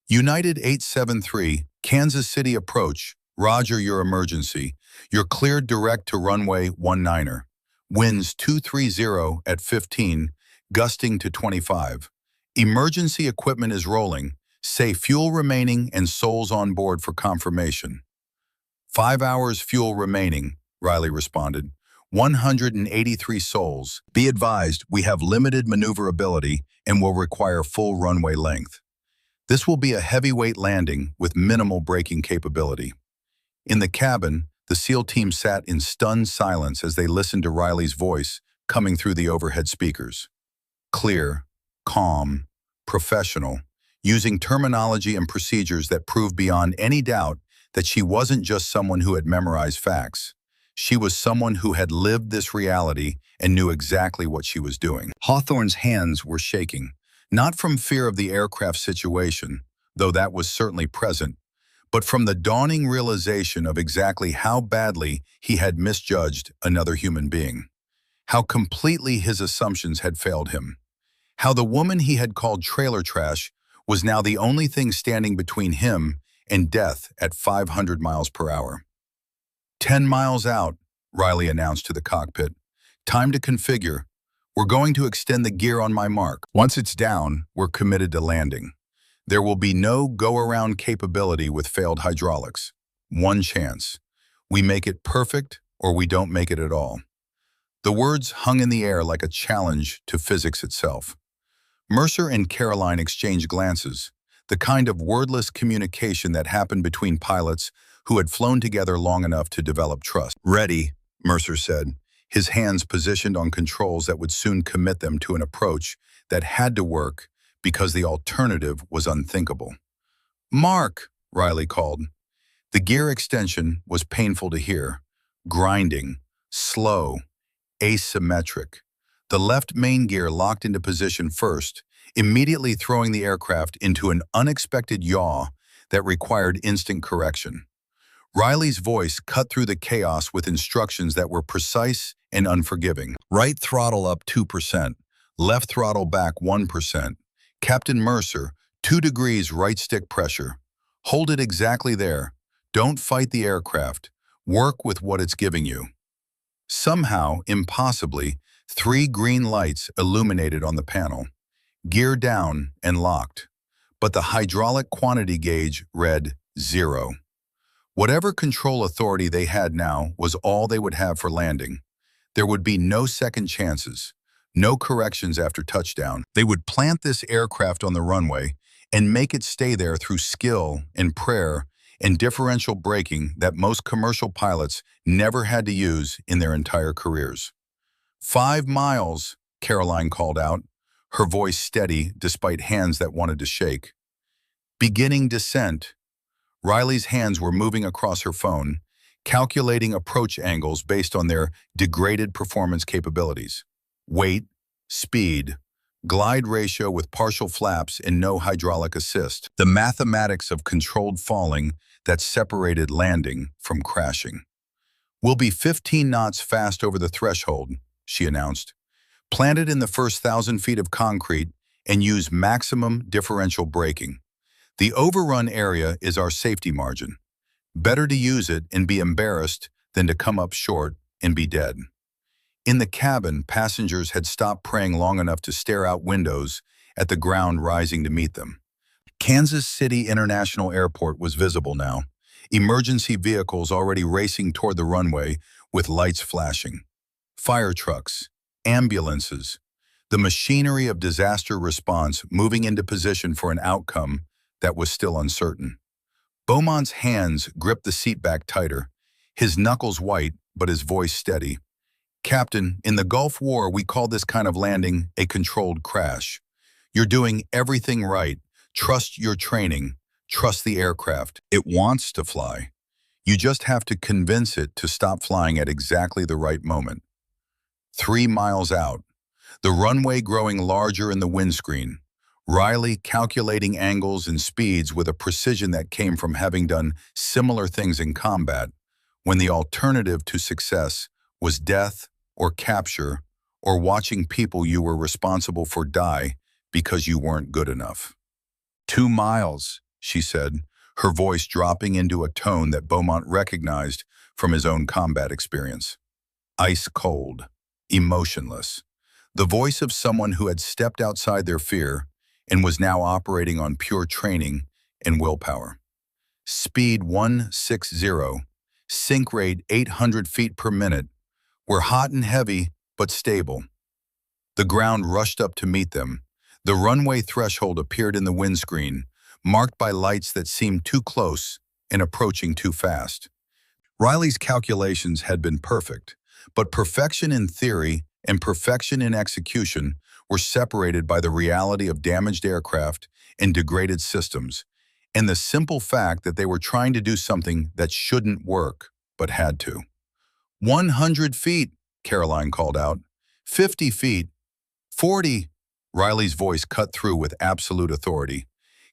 United 873, Kansas City approach, roger your emergency. You're cleared direct to runway 19er. Winds 230 at 15, gusting to 25. Emergency equipment is rolling. Say fuel remaining and souls on board for confirmation. 5 hours fuel remaining, Riley responded. 183 souls. Be advised, we have limited maneuverability and will require full runway length. This will be a heavyweight landing with minimal braking capability. In the cabin, the SEAL team sat in stunned silence as they listened to Riley's voice coming through the overhead speakers. Clear, calm, professional, using terminology and procedures that proved beyond any doubt that she wasn't just someone who had memorized facts. She was someone who had lived this reality and knew exactly what she was doing. Hawthorne's hands were shaking, not from fear of the aircraft situation, though that was certainly present, but from the dawning realization of exactly how badly he had misjudged another human being, how completely his assumptions had failed him, how the woman he had called trailer trash was now the only thing standing between him and death at 500 miles per hour. 10 miles out, Riley announced to the cockpit. Time to configure. We're going to extend the gear on my mark. Once it's down, we're committed to landing. There will be no go-around capability with failed hydraulics. One chance. We make it perfect or we don't make it at all. The words hung in the air like a challenge to physics itself. Mercer and Caroline exchanged glances, the kind of wordless communication that happened between pilots who had flown together long enough to develop trust. Ready, Mercer said, his hands positioned on controls that would soon commit them to an approach that had to work because the alternative was unthinkable. Mark, Riley called. The gear extension was painful to hear, grinding, slow, asymmetric. The left main gear locked into position first, immediately throwing the aircraft into an unexpected yaw that required instant correction. Riley's voice cut through the chaos with instructions that were precise and unforgiving. Right throttle up 2%, left throttle back 1%. Captain Mercer, 2 degrees right stick pressure. Hold it exactly there. Don't fight the aircraft. Work with what it's giving you. Somehow, impossibly, 3 green lights illuminated on the panel. Gear down and locked. But the hydraulic quantity gauge read 0. Whatever control authority they had now was all they would have for landing. There would be no second chances, no corrections after touchdown. They would plant this aircraft on the runway and make it stay there through skill and prayer and differential braking that most commercial pilots never had to use in their entire careers. 5 miles, Caroline called out, her voice steady despite hands that wanted to shake. Beginning descent. Riley's hands were moving across her phone, calculating approach angles based on their degraded performance capabilities. Weight, speed, glide ratio with partial flaps and no hydraulic assist. The mathematics of controlled falling that separated landing from crashing. "We'll be 15 knots fast over the threshold," she announced. "Plant it in the first 1,000 feet of concrete and use maximum differential braking. The overrun area is our safety margin. Better to use it and be embarrassed than to come up short and be dead." In the cabin, passengers had stopped praying long enough to stare out windows at the ground rising to meet them. Kansas City International Airport was visible now, emergency vehicles already racing toward the runway with lights flashing. Fire trucks, ambulances, the machinery of disaster response moving into position for an outcome that was still uncertain. Beaumont's hands gripped the seat back tighter, his knuckles white but his voice steady. "Captain, in the Gulf War, we called this kind of landing a controlled crash. You're doing everything right. Trust your training. Trust the aircraft. It wants to fly. You just have to convince it to stop flying at exactly the right moment." 3 miles out, the runway growing larger in the windscreen, Riley calculating angles and speeds with a precision that came from having done similar things in combat, when the alternative to success was death or capture or watching people you were responsible for die because you weren't good enough. 2 miles, she said, her voice dropping into a tone that Beaumont recognized from his own combat experience. Ice cold, emotionless. The voice of someone who had stepped outside their fear and was now operating on pure training and willpower. Speed 160, sink rate 800 feet per minute, were hot and heavy, but stable. The ground rushed up to meet them. The runway threshold appeared in the windscreen, marked by lights that seemed too close and approaching too fast. Riley's calculations had been perfect, but perfection in theory and perfection in execution were separated by the reality of damaged aircraft and degraded systems, and the simple fact that they were trying to do something that shouldn't work, but had to. 100 feet, Caroline called out. 50 feet. 40. Riley's voice cut through with absolute authority.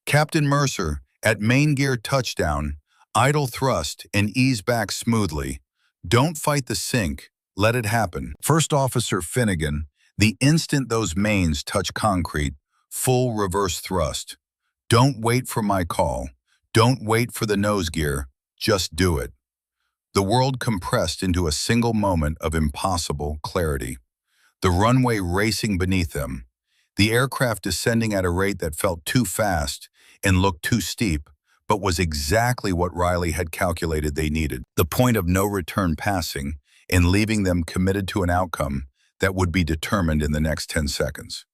"Captain Mercer, at main gear touchdown, idle thrust and ease back smoothly. Don't fight the sink. Let it happen." First Officer Finnegan, the instant those mains touch concrete, full reverse thrust. "Don't wait for my call. Don't wait for the nose gear. Just do it." The world compressed into a single moment of impossible clarity. The runway racing beneath them, the aircraft descending at a rate that felt too fast and looked too steep, but was exactly what Riley had calculated they needed. The point of no return passing and leaving them committed to an outcome that would be determined in the next 10 seconds.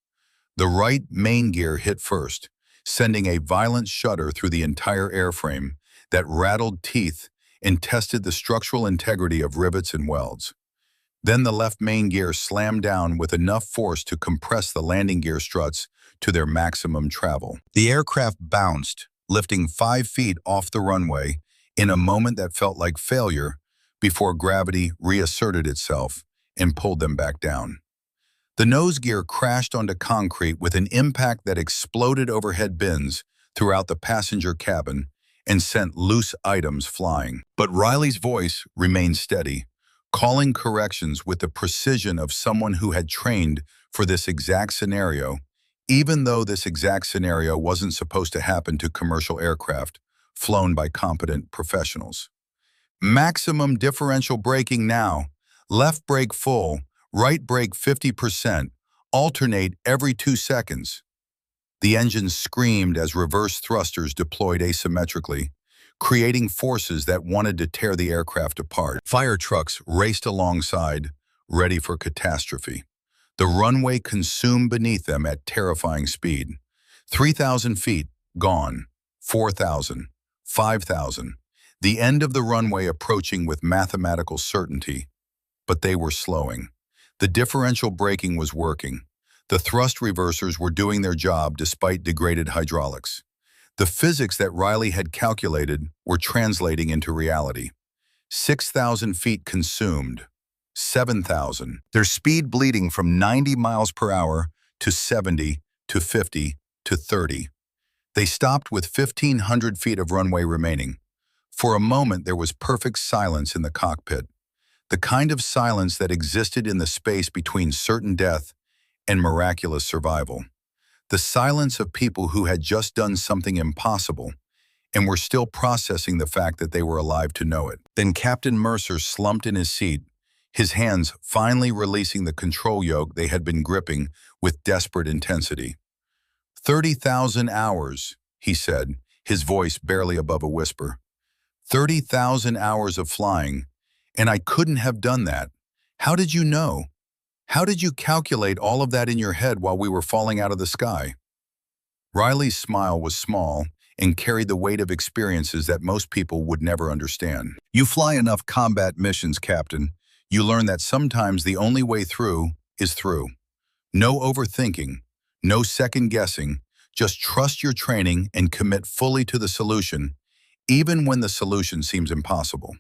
The right main gear hit first, sending a violent shudder through the entire airframe that rattled teeth and tested the structural integrity of rivets and welds. Then the left main gear slammed down with enough force to compress the landing gear struts to their maximum travel. The aircraft bounced, lifting 5 feet off the runway in a moment that felt like failure before gravity reasserted itself and pulled them back down. The nose gear crashed onto concrete with an impact that exploded overhead bins throughout the passenger cabin and sent loose items flying. But Riley's voice remained steady, calling corrections with the precision of someone who had trained for this exact scenario, even though this exact scenario wasn't supposed to happen to commercial aircraft flown by competent professionals. "Maximum differential braking now. Left brake full, right brake 50%. Alternate every 2 seconds. The engines screamed as reverse thrusters deployed asymmetrically, creating forces that wanted to tear the aircraft apart. Fire trucks raced alongside, ready for catastrophe. The runway consumed beneath them at terrifying speed. 3,000 feet, gone. 4,000. 5,000. The end of the runway approaching with mathematical certainty. But they were slowing. The differential braking was working. The thrust reversers were doing their job despite degraded hydraulics. The physics that Riley had calculated were translating into reality. 6,000 feet consumed. 7,000. Their speed bleeding from 90 miles per hour to 70 to 50 to 30. They stopped with 1,500 feet of runway remaining. For a moment, there was perfect silence in the cockpit, the kind of silence that existed in the space between certain death and miraculous survival. The silence of people who had just done something impossible and were still processing the fact that they were alive to know it. Then Captain Mercer slumped in his seat, his hands finally releasing the control yoke they had been gripping with desperate intensity. 30,000 hours, he said, his voice barely above a whisper. 30,000 hours of flying, and I couldn't have done that. How did you know? How did you calculate all of that in your head while we were falling out of the sky? Riley's smile was small and carried the weight of experiences that most people would never understand. You fly enough combat missions, Captain. You learn that sometimes the only way through is through. No overthinking, no second guessing, just trust your training and commit fully to the solution, even when the solution seems impossible.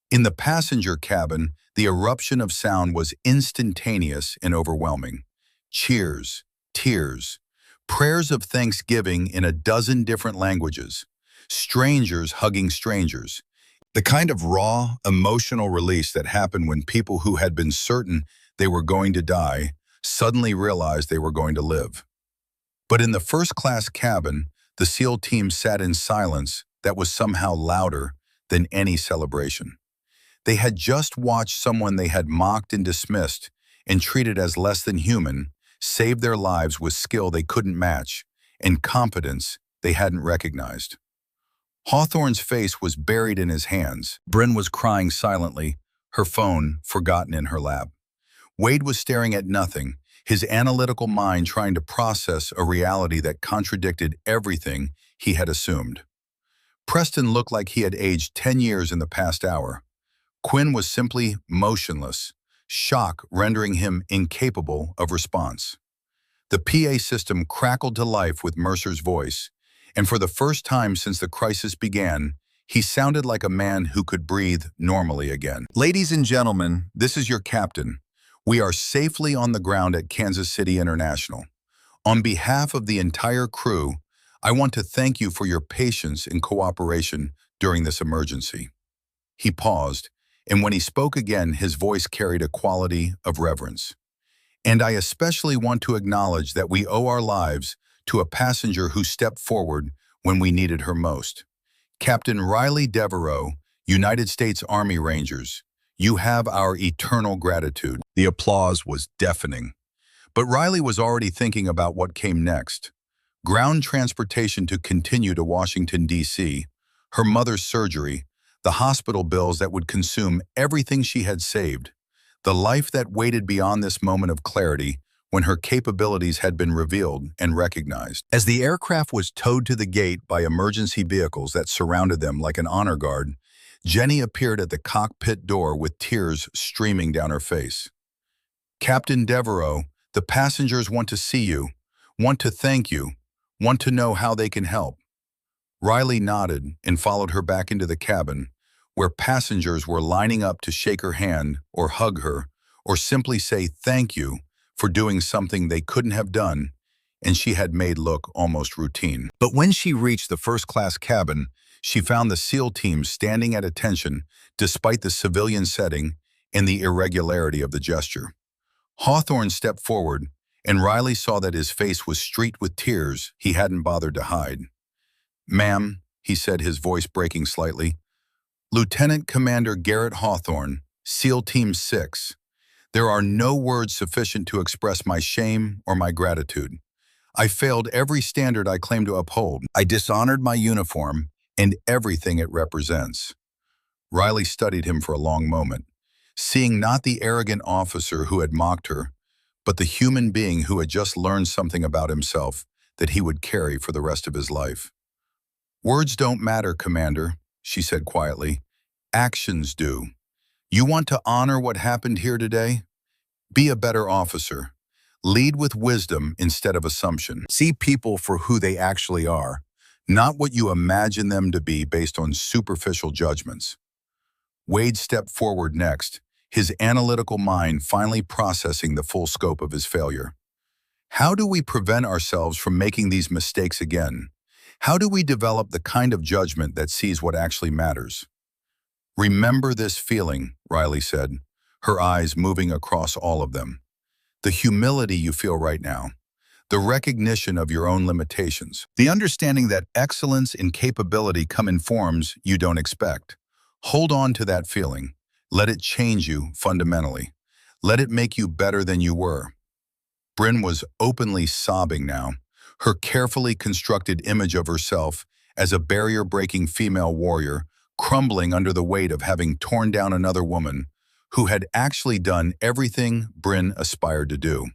In the passenger cabin, the eruption of sound was instantaneous and overwhelming. Cheers, tears, prayers of thanksgiving in a dozen different languages, strangers hugging strangers. The kind of raw, emotional release that happened when people who had been certain they were going to die suddenly realized they were going to live. But in the first-class cabin, the SEAL team sat in silence that was somehow louder than any celebration. They had just watched someone they had mocked and dismissed and treated as less than human save their lives with skill they couldn't match and competence they hadn't recognized. Hawthorne's face was buried in his hands. Bryn was crying silently, her phone forgotten in her lap. Wade was staring at nothing, his analytical mind trying to process a reality that contradicted everything he had assumed. Preston looked like he had aged 10 years in the past hour. Quinn was simply motionless, shock rendering him incapable of response. The PA system crackled to life with Mercer's voice, and for the first time since the crisis began, he sounded like a man who could breathe normally again. Ladies and gentlemen, this is your captain. We are safely on the ground at Kansas City International. On behalf of the entire crew, I want to thank you for your patience and cooperation during this emergency. He paused, and when he spoke again, his voice carried a quality of reverence. And I especially want to acknowledge that we owe our lives to a passenger who stepped forward when we needed her most. Captain Riley Devereaux, United States Army Rangers, you have our eternal gratitude. The applause was deafening. But Riley was already thinking about what came next. Ground transportation to continue to Washington, D.C., her mother's surgery, the hospital bills that would consume everything she had saved, the life that waited beyond this moment of clarity when her capabilities had been revealed and recognized. As the aircraft was towed to the gate by emergency vehicles that surrounded them like an honor guard, Jenny appeared at the cockpit door with tears streaming down her face. Captain Devereaux, the passengers want to see you, want to thank you, want to know how they can help. Riley nodded and followed her back into the cabin, where passengers were lining up to shake her hand or hug her or simply say thank you for doing something they couldn't have done and she had made look almost routine. But when she reached the first-class cabin, she found the SEAL team standing at attention despite the civilian setting and the irregularity of the gesture. Hawthorne stepped forward, and Riley saw that his face was streaked with tears he hadn't bothered to hide. "Ma'am," he said, his voice breaking slightly, "Lieutenant Commander Garrett Hawthorne, SEAL Team 6. There are no words sufficient to express my shame or my gratitude. I failed every standard I claim to uphold. I dishonored my uniform and everything it represents." Riley studied him for a long moment, seeing not the arrogant officer who had mocked her, but the human being who had just learned something about himself that he would carry for the rest of his life. "Words don't matter, Commander," she said quietly. "Actions do. You want to honor what happened here today? Be a better officer. Lead with wisdom instead of assumption. See people for who they actually are, not what you imagine them to be based on superficial judgments." Wade stepped forward next, his analytical mind finally processing the full scope of his failure. How do we prevent ourselves from making these mistakes again? How do we develop the kind of judgment that sees what actually matters? Remember this feeling, Riley said, her eyes moving across all of them. The humility you feel right now, the recognition of your own limitations, the understanding that excellence and capability come in forms you don't expect. Hold on to that feeling. Let it change you fundamentally. Let it make you better than you were. Bryn was openly sobbing now, her carefully constructed image of herself as a barrier-breaking female warrior crumbling under the weight of having torn down another woman who had actually done everything Bryn aspired to do.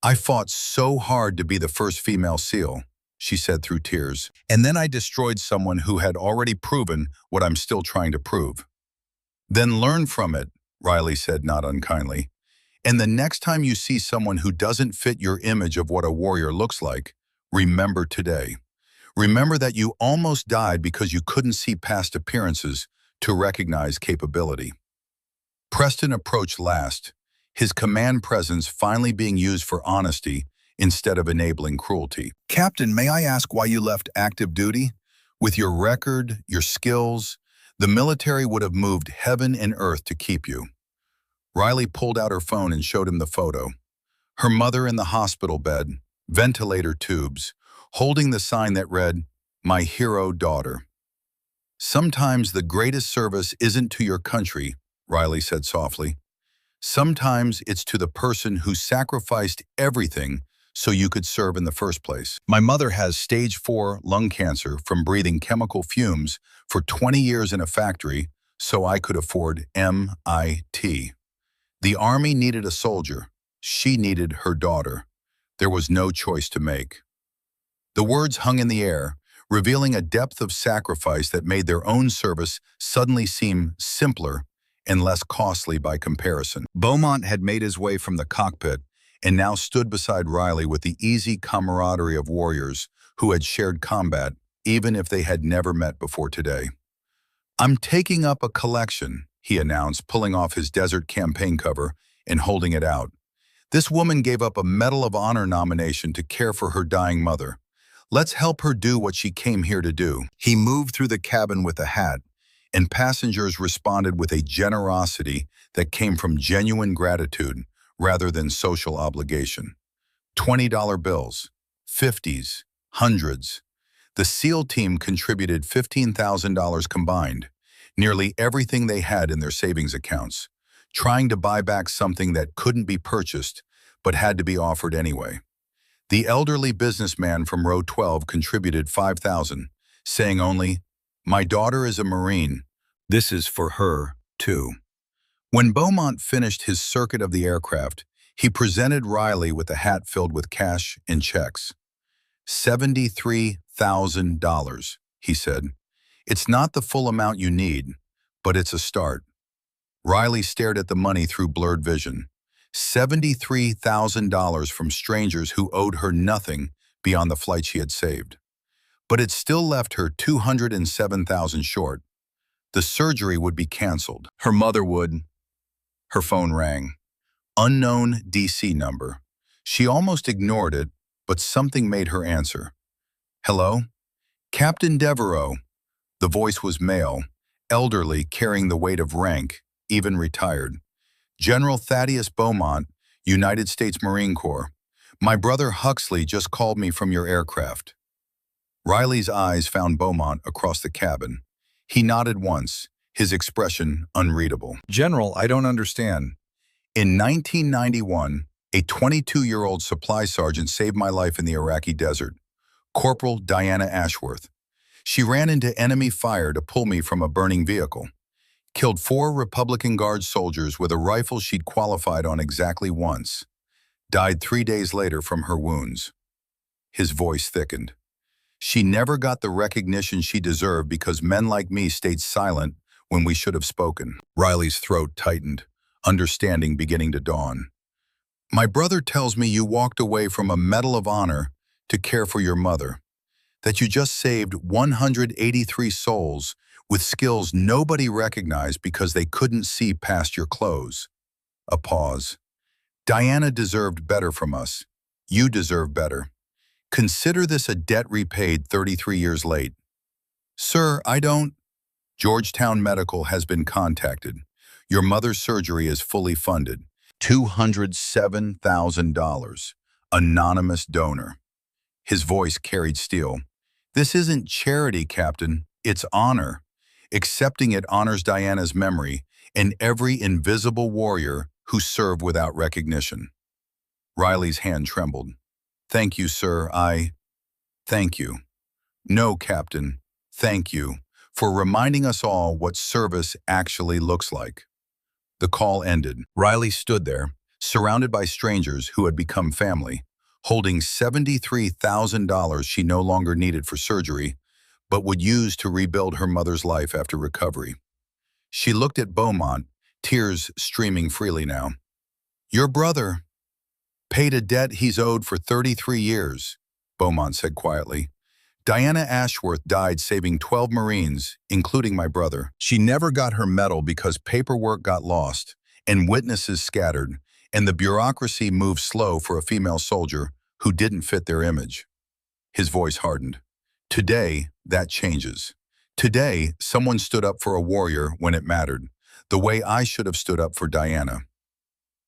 "I fought so hard to be the first female SEAL," she said through tears, "and then I destroyed someone who had already proven what I'm still trying to prove." "Then learn from it," Riley said not unkindly. "And the next time you see someone who doesn't fit your image of what a warrior looks like, remember today. Remember that you almost died because you couldn't see past appearances to recognize capability." Preston approached last, his command presence finally being used for honesty instead of enabling cruelty. "Captain, may I ask why you left active duty? With your record, your skills, the military would have moved heaven and earth to keep you." Riley pulled out her phone and showed him the photo. Her mother in the hospital bed, ventilator tubes, holding the sign that read, "My hero daughter." "Sometimes the greatest service isn't to your country," Riley said softly. "Sometimes it's to the person who sacrificed everything so you could serve in the first place. My mother has stage 4 lung cancer from breathing chemical fumes for 20 years in a factory so I could afford MIT. The Army needed a soldier. She needed her daughter. There was no choice to make." The words hung in the air, revealing a depth of sacrifice that made their own service suddenly seem simpler and less costly by comparison. Beaumont had made his way from the cockpit and now stood beside Riley with the easy camaraderie of warriors who had shared combat, even if they had never met before today. "I'm taking up a collection," he announced, pulling off his desert campaign cover and holding it out. "This woman gave up a Medal of Honor nomination to care for her dying mother. Let's help her do what she came here to do." He moved through the cabin with a hat, and passengers responded with a generosity that came from genuine gratitude rather than social obligation. $20 bills, 50s, hundreds. The SEAL team contributed $15,000 combined, nearly everything they had in their savings accounts, trying to buy back something that couldn't be purchased but had to be offered anyway. The elderly businessman from row 12 contributed $5,000, saying only, "My daughter is a Marine. This is for her, too." When Beaumont finished his circuit of the aircraft, he presented Riley with a hat filled with cash and checks. $73,000, he said. "It's not the full amount you need, but it's a start." Riley stared at the money through blurred vision. $73,000 from strangers who owed her nothing beyond the flight she had saved. But it still left her $207,000 short. The surgery would be canceled. Her mother would. Her phone rang. Unknown DC number. She almost ignored it, but something made her answer. "Hello? Captain Devereaux." The voice was male, elderly, carrying the weight of rank, even retired. "General Thaddeus Beaumont, United States Marine Corps. My brother Huxley just called me from your aircraft." Riley's eyes found Beaumont across the cabin. He nodded once, his expression unreadable. "General, I don't understand." "In 1991, a 22-year-old supply sergeant saved my life in the Iraqi desert. Corporal Diana Ashworth. She ran into enemy fire to pull me from a burning vehicle. Killed 4 Republican Guard soldiers with a rifle she'd qualified on exactly once. Died 3 days later from her wounds." His voice thickened. "She never got the recognition she deserved because men like me stayed silent when we should have spoken." Riley's throat tightened, understanding beginning to dawn. "My brother tells me you walked away from a Medal of Honor to care for your mother, that you just saved 183 souls with skills nobody recognized because they couldn't see past your clothes." A pause. "Diana deserved better from us. You deserve better. Consider this a debt repaid 33 years late. Sir, I don't. Georgetown Medical has been contacted. Your mother's surgery is fully funded. $207,000. Anonymous donor. His voice carried steel. This isn't charity, Captain. It's honor. Accepting it honors Diana's memory and every invisible warrior who served without recognition. Riley's hand trembled. Thank you, sir. Thank you. No, Captain. Thank you for reminding us all what service actually looks like. The call ended. Riley stood there, surrounded by strangers who had become family, holding $73,000 she no longer needed for surgery, but would use to rebuild her mother's life after recovery. She looked at Beaumont, tears streaming freely now. Your brother paid a debt he's owed for 33 years, Beaumont said quietly. Diana Ashworth died saving 12 Marines, including my brother. She never got her medal because paperwork got lost, and witnesses scattered, and the bureaucracy moved slow for a female soldier who didn't fit their image. His voice hardened. Today, that changes. Today, someone stood up for a warrior when it mattered, the way I should have stood up for Diana.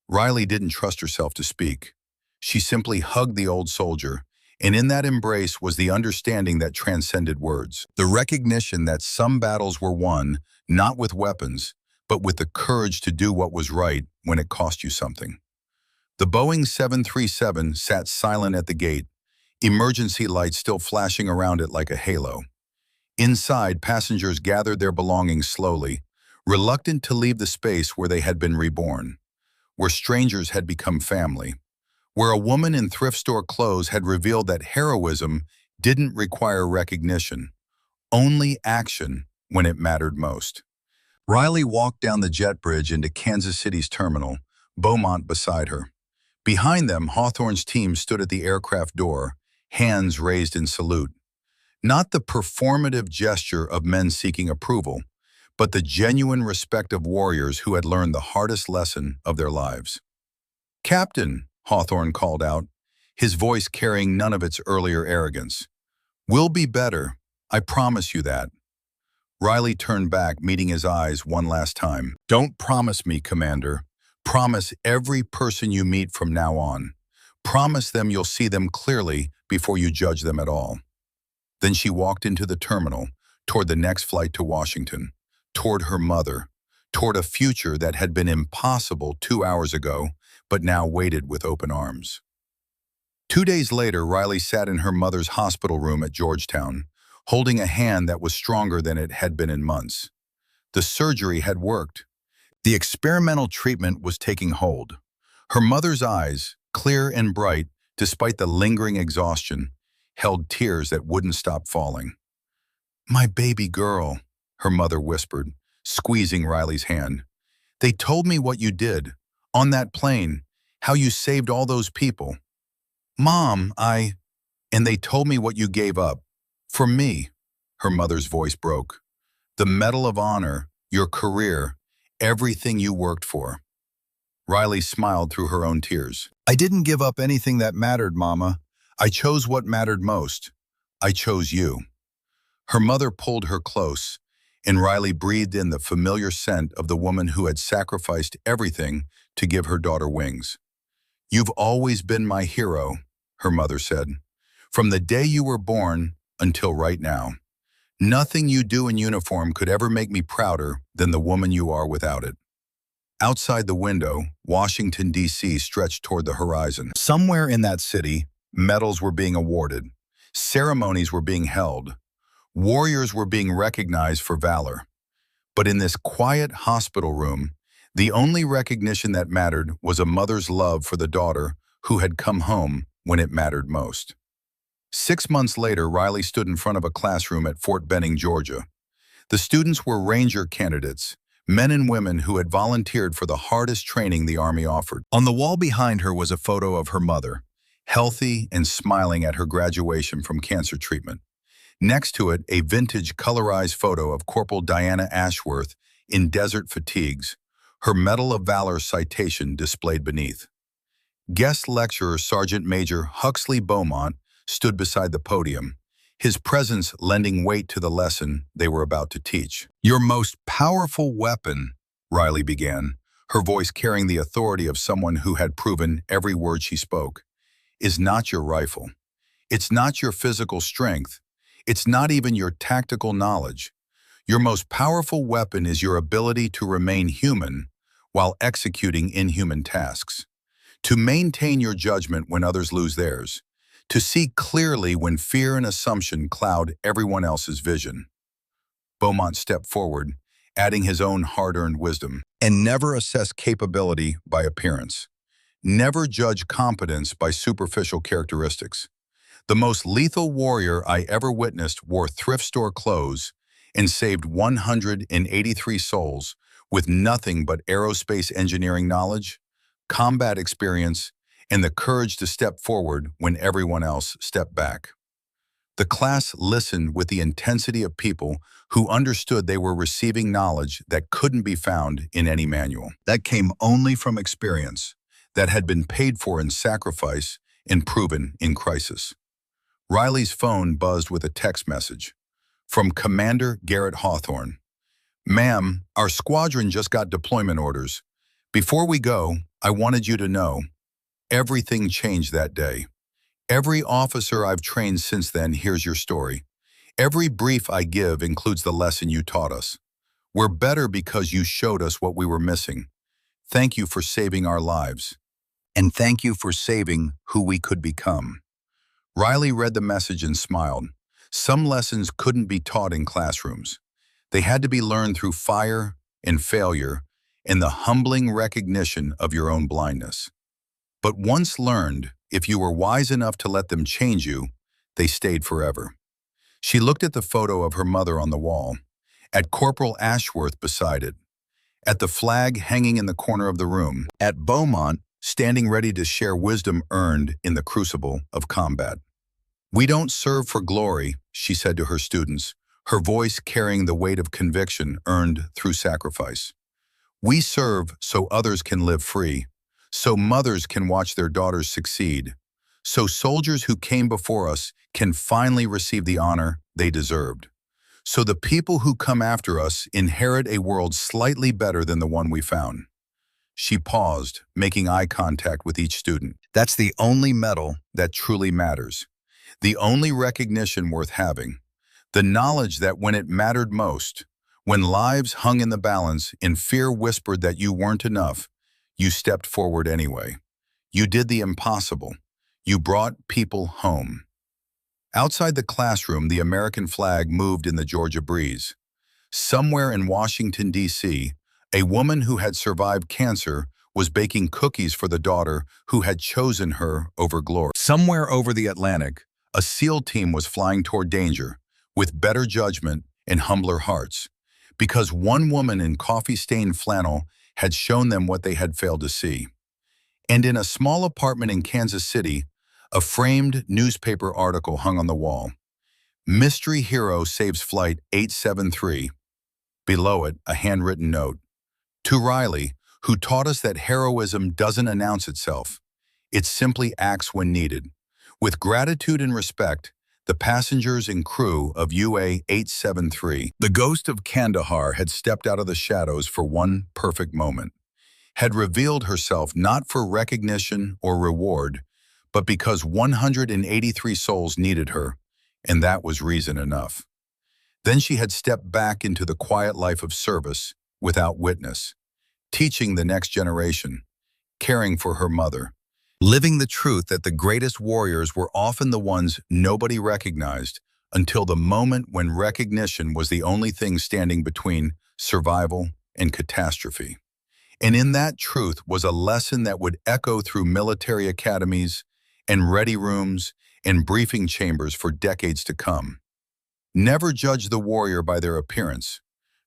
Riley didn't trust herself to speak. She simply hugged the old soldier, and in that embrace was the understanding that transcended words. The recognition that some battles were won, not with weapons, but with the courage to do what was right when it cost you something. The Boeing 737 sat silent at the gate, emergency lights still flashing around it like a halo. Inside, passengers gathered their belongings slowly, reluctant to leave the space where they had been reborn, where strangers had become family, where a woman in thrift store clothes had revealed that heroism didn't require recognition, only action when it mattered most. Riley walked down the jet bridge into Kansas City's terminal, Beaumont beside her. Behind them, Hawthorne's team stood at the aircraft door, hands raised in salute. Not the performative gesture of men seeking approval, but the genuine respect of warriors who had learned the hardest lesson of their lives. Captain, Hawthorne called out, his voice carrying none of its earlier arrogance. We'll be better, I promise you that. Riley turned back, meeting his eyes one last time. Don't promise me, Commander. Promise every person you meet from now on. Promise them you'll see them clearly before you judge them at all. Then she walked into the terminal, toward the next flight to Washington, toward her mother, toward a future that had been impossible 2 hours ago, but now waited with open arms. 2 days later, Riley sat in her mother's hospital room at Georgetown, holding a hand that was stronger than it had been in months. The surgery had worked. The experimental treatment was taking hold. Her mother's eyes, clear and bright despite the lingering exhaustion, held tears that wouldn't stop falling. My baby girl, her mother whispered, squeezing Riley's hand. They told me what you did, on that plane, how you saved all those people. Mom, and they told me what you gave up. For me, her mother's voice broke. The Medal of Honor, your career, everything you worked for. Riley smiled through her own tears. I didn't give up anything that mattered, Mama. I chose what mattered most. I chose you. Her mother pulled her close, and Riley breathed in the familiar scent of the woman who had sacrificed everything to give her daughter wings. You've always been my hero, her mother said, from the day you were born until right now. Nothing you do in uniform could ever make me prouder than the woman you are without it. Outside the window, Washington, D.C. stretched toward the horizon. Somewhere in that city, medals were being awarded, ceremonies were being held, warriors were being recognized for valor. But in this quiet hospital room, the only recognition that mattered was a mother's love for the daughter who had come home when it mattered most. 6 months later, Riley stood in front of a classroom at Fort Benning, Georgia. The students were Ranger candidates, men and women who had volunteered for the hardest training the Army offered. On the wall behind her was a photo of her mother, healthy and smiling at her graduation from cancer treatment. Next to it, a vintage colorized photo of Corporal Diana Ashworth in desert fatigues, her Medal of Valor citation displayed beneath. Guest lecturer Sergeant Major Huxley Beaumont stood beside the podium, his presence lending weight to the lesson they were about to teach. "Your most powerful weapon," Riley began, her voice carrying the authority of someone who had proven every word she spoke, "is not your rifle. It's not your physical strength. It's not even your tactical knowledge. Your most powerful weapon is your ability to remain human while executing inhuman tasks. To maintain your judgment when others lose theirs. To see clearly when fear and assumption cloud everyone else's vision." Beaumont stepped forward, adding his own hard-earned wisdom. "And never assess capability by appearance. Never judge competence by superficial characteristics. The most lethal warrior I ever witnessed wore thrift store clothes and saved 183 souls with nothing but aerospace engineering knowledge, combat experience, and the courage to step forward when everyone else stepped back." The class listened with the intensity of people who understood they were receiving knowledge that couldn't be found in any manual. That came only from experience, that had been paid for in sacrifice and proven in crisis. Riley's phone buzzed with a text message from Commander Garrett Hawthorne. "Ma'am, our squadron just got deployment orders. Before we go, I wanted you to know, everything changed that day. Every officer I've trained since then hears your story. Every brief I give includes the lesson you taught us. We're better because you showed us what we were missing. Thank you for saving our lives. And thank you for saving who we could become." Riley read the message and smiled. Some lessons couldn't be taught in classrooms. They had to be learned through fire and failure and the humbling recognition of your own blindness. But once learned, if you were wise enough to let them change you, they stayed forever. She looked at the photo of her mother on the wall, at Corporal Ashworth beside it, at the flag hanging in the corner of the room, at Beaumont standing ready to share wisdom earned in the crucible of combat. "We don't serve for glory," she said to her students, her voice carrying the weight of conviction earned through sacrifice. "We serve so others can live free, so mothers can watch their daughters succeed, so soldiers who came before us can finally receive the honor they deserved, so the people who come after us inherit a world slightly better than the one we found." She paused, making eye contact with each student. "That's the only medal that truly matters, the only recognition worth having, the knowledge that when it mattered most, when lives hung in the balance and fear whispered that you weren't enough, you stepped forward anyway. You did the impossible. You brought people home." Outside the classroom, the American flag moved in the Georgia breeze. Somewhere in Washington, D.C., a woman who had survived cancer was baking cookies for the daughter who had chosen her over glory. Somewhere over the Atlantic, a SEAL team was flying toward danger, with better judgment and humbler hearts, because one woman in coffee-stained flannel had shown them what they had failed to see. And in a small apartment in Kansas City, a framed newspaper article hung on the wall. "Mystery Hero Saves Flight 873. Below it, a handwritten note. "To Riley, who taught us that heroism doesn't announce itself. It simply acts when needed. With gratitude and respect, the passengers and crew of UA 873. The ghost of Kandahar had stepped out of the shadows for one perfect moment, had revealed herself not for recognition or reward, but because 183 souls needed her, and that was reason enough. Then she had stepped back into the quiet life of service without witness, teaching the next generation, caring for her mother, living the truth that the greatest warriors were often the ones nobody recognized until the moment when recognition was the only thing standing between survival and catastrophe. And in that truth was a lesson that would echo through military academies and ready rooms and briefing chambers for decades to come. Never judge the warrior by their appearance.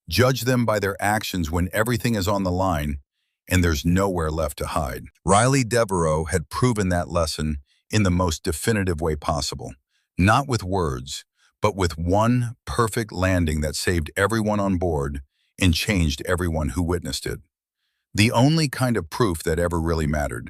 Judge them by their actions when everything is on the line and there's nowhere left to hide. Riley Devereaux had proven that lesson in the most definitive way possible, not with words, but with one perfect landing that saved everyone on board and changed everyone who witnessed it. The only kind of proof that ever really mattered.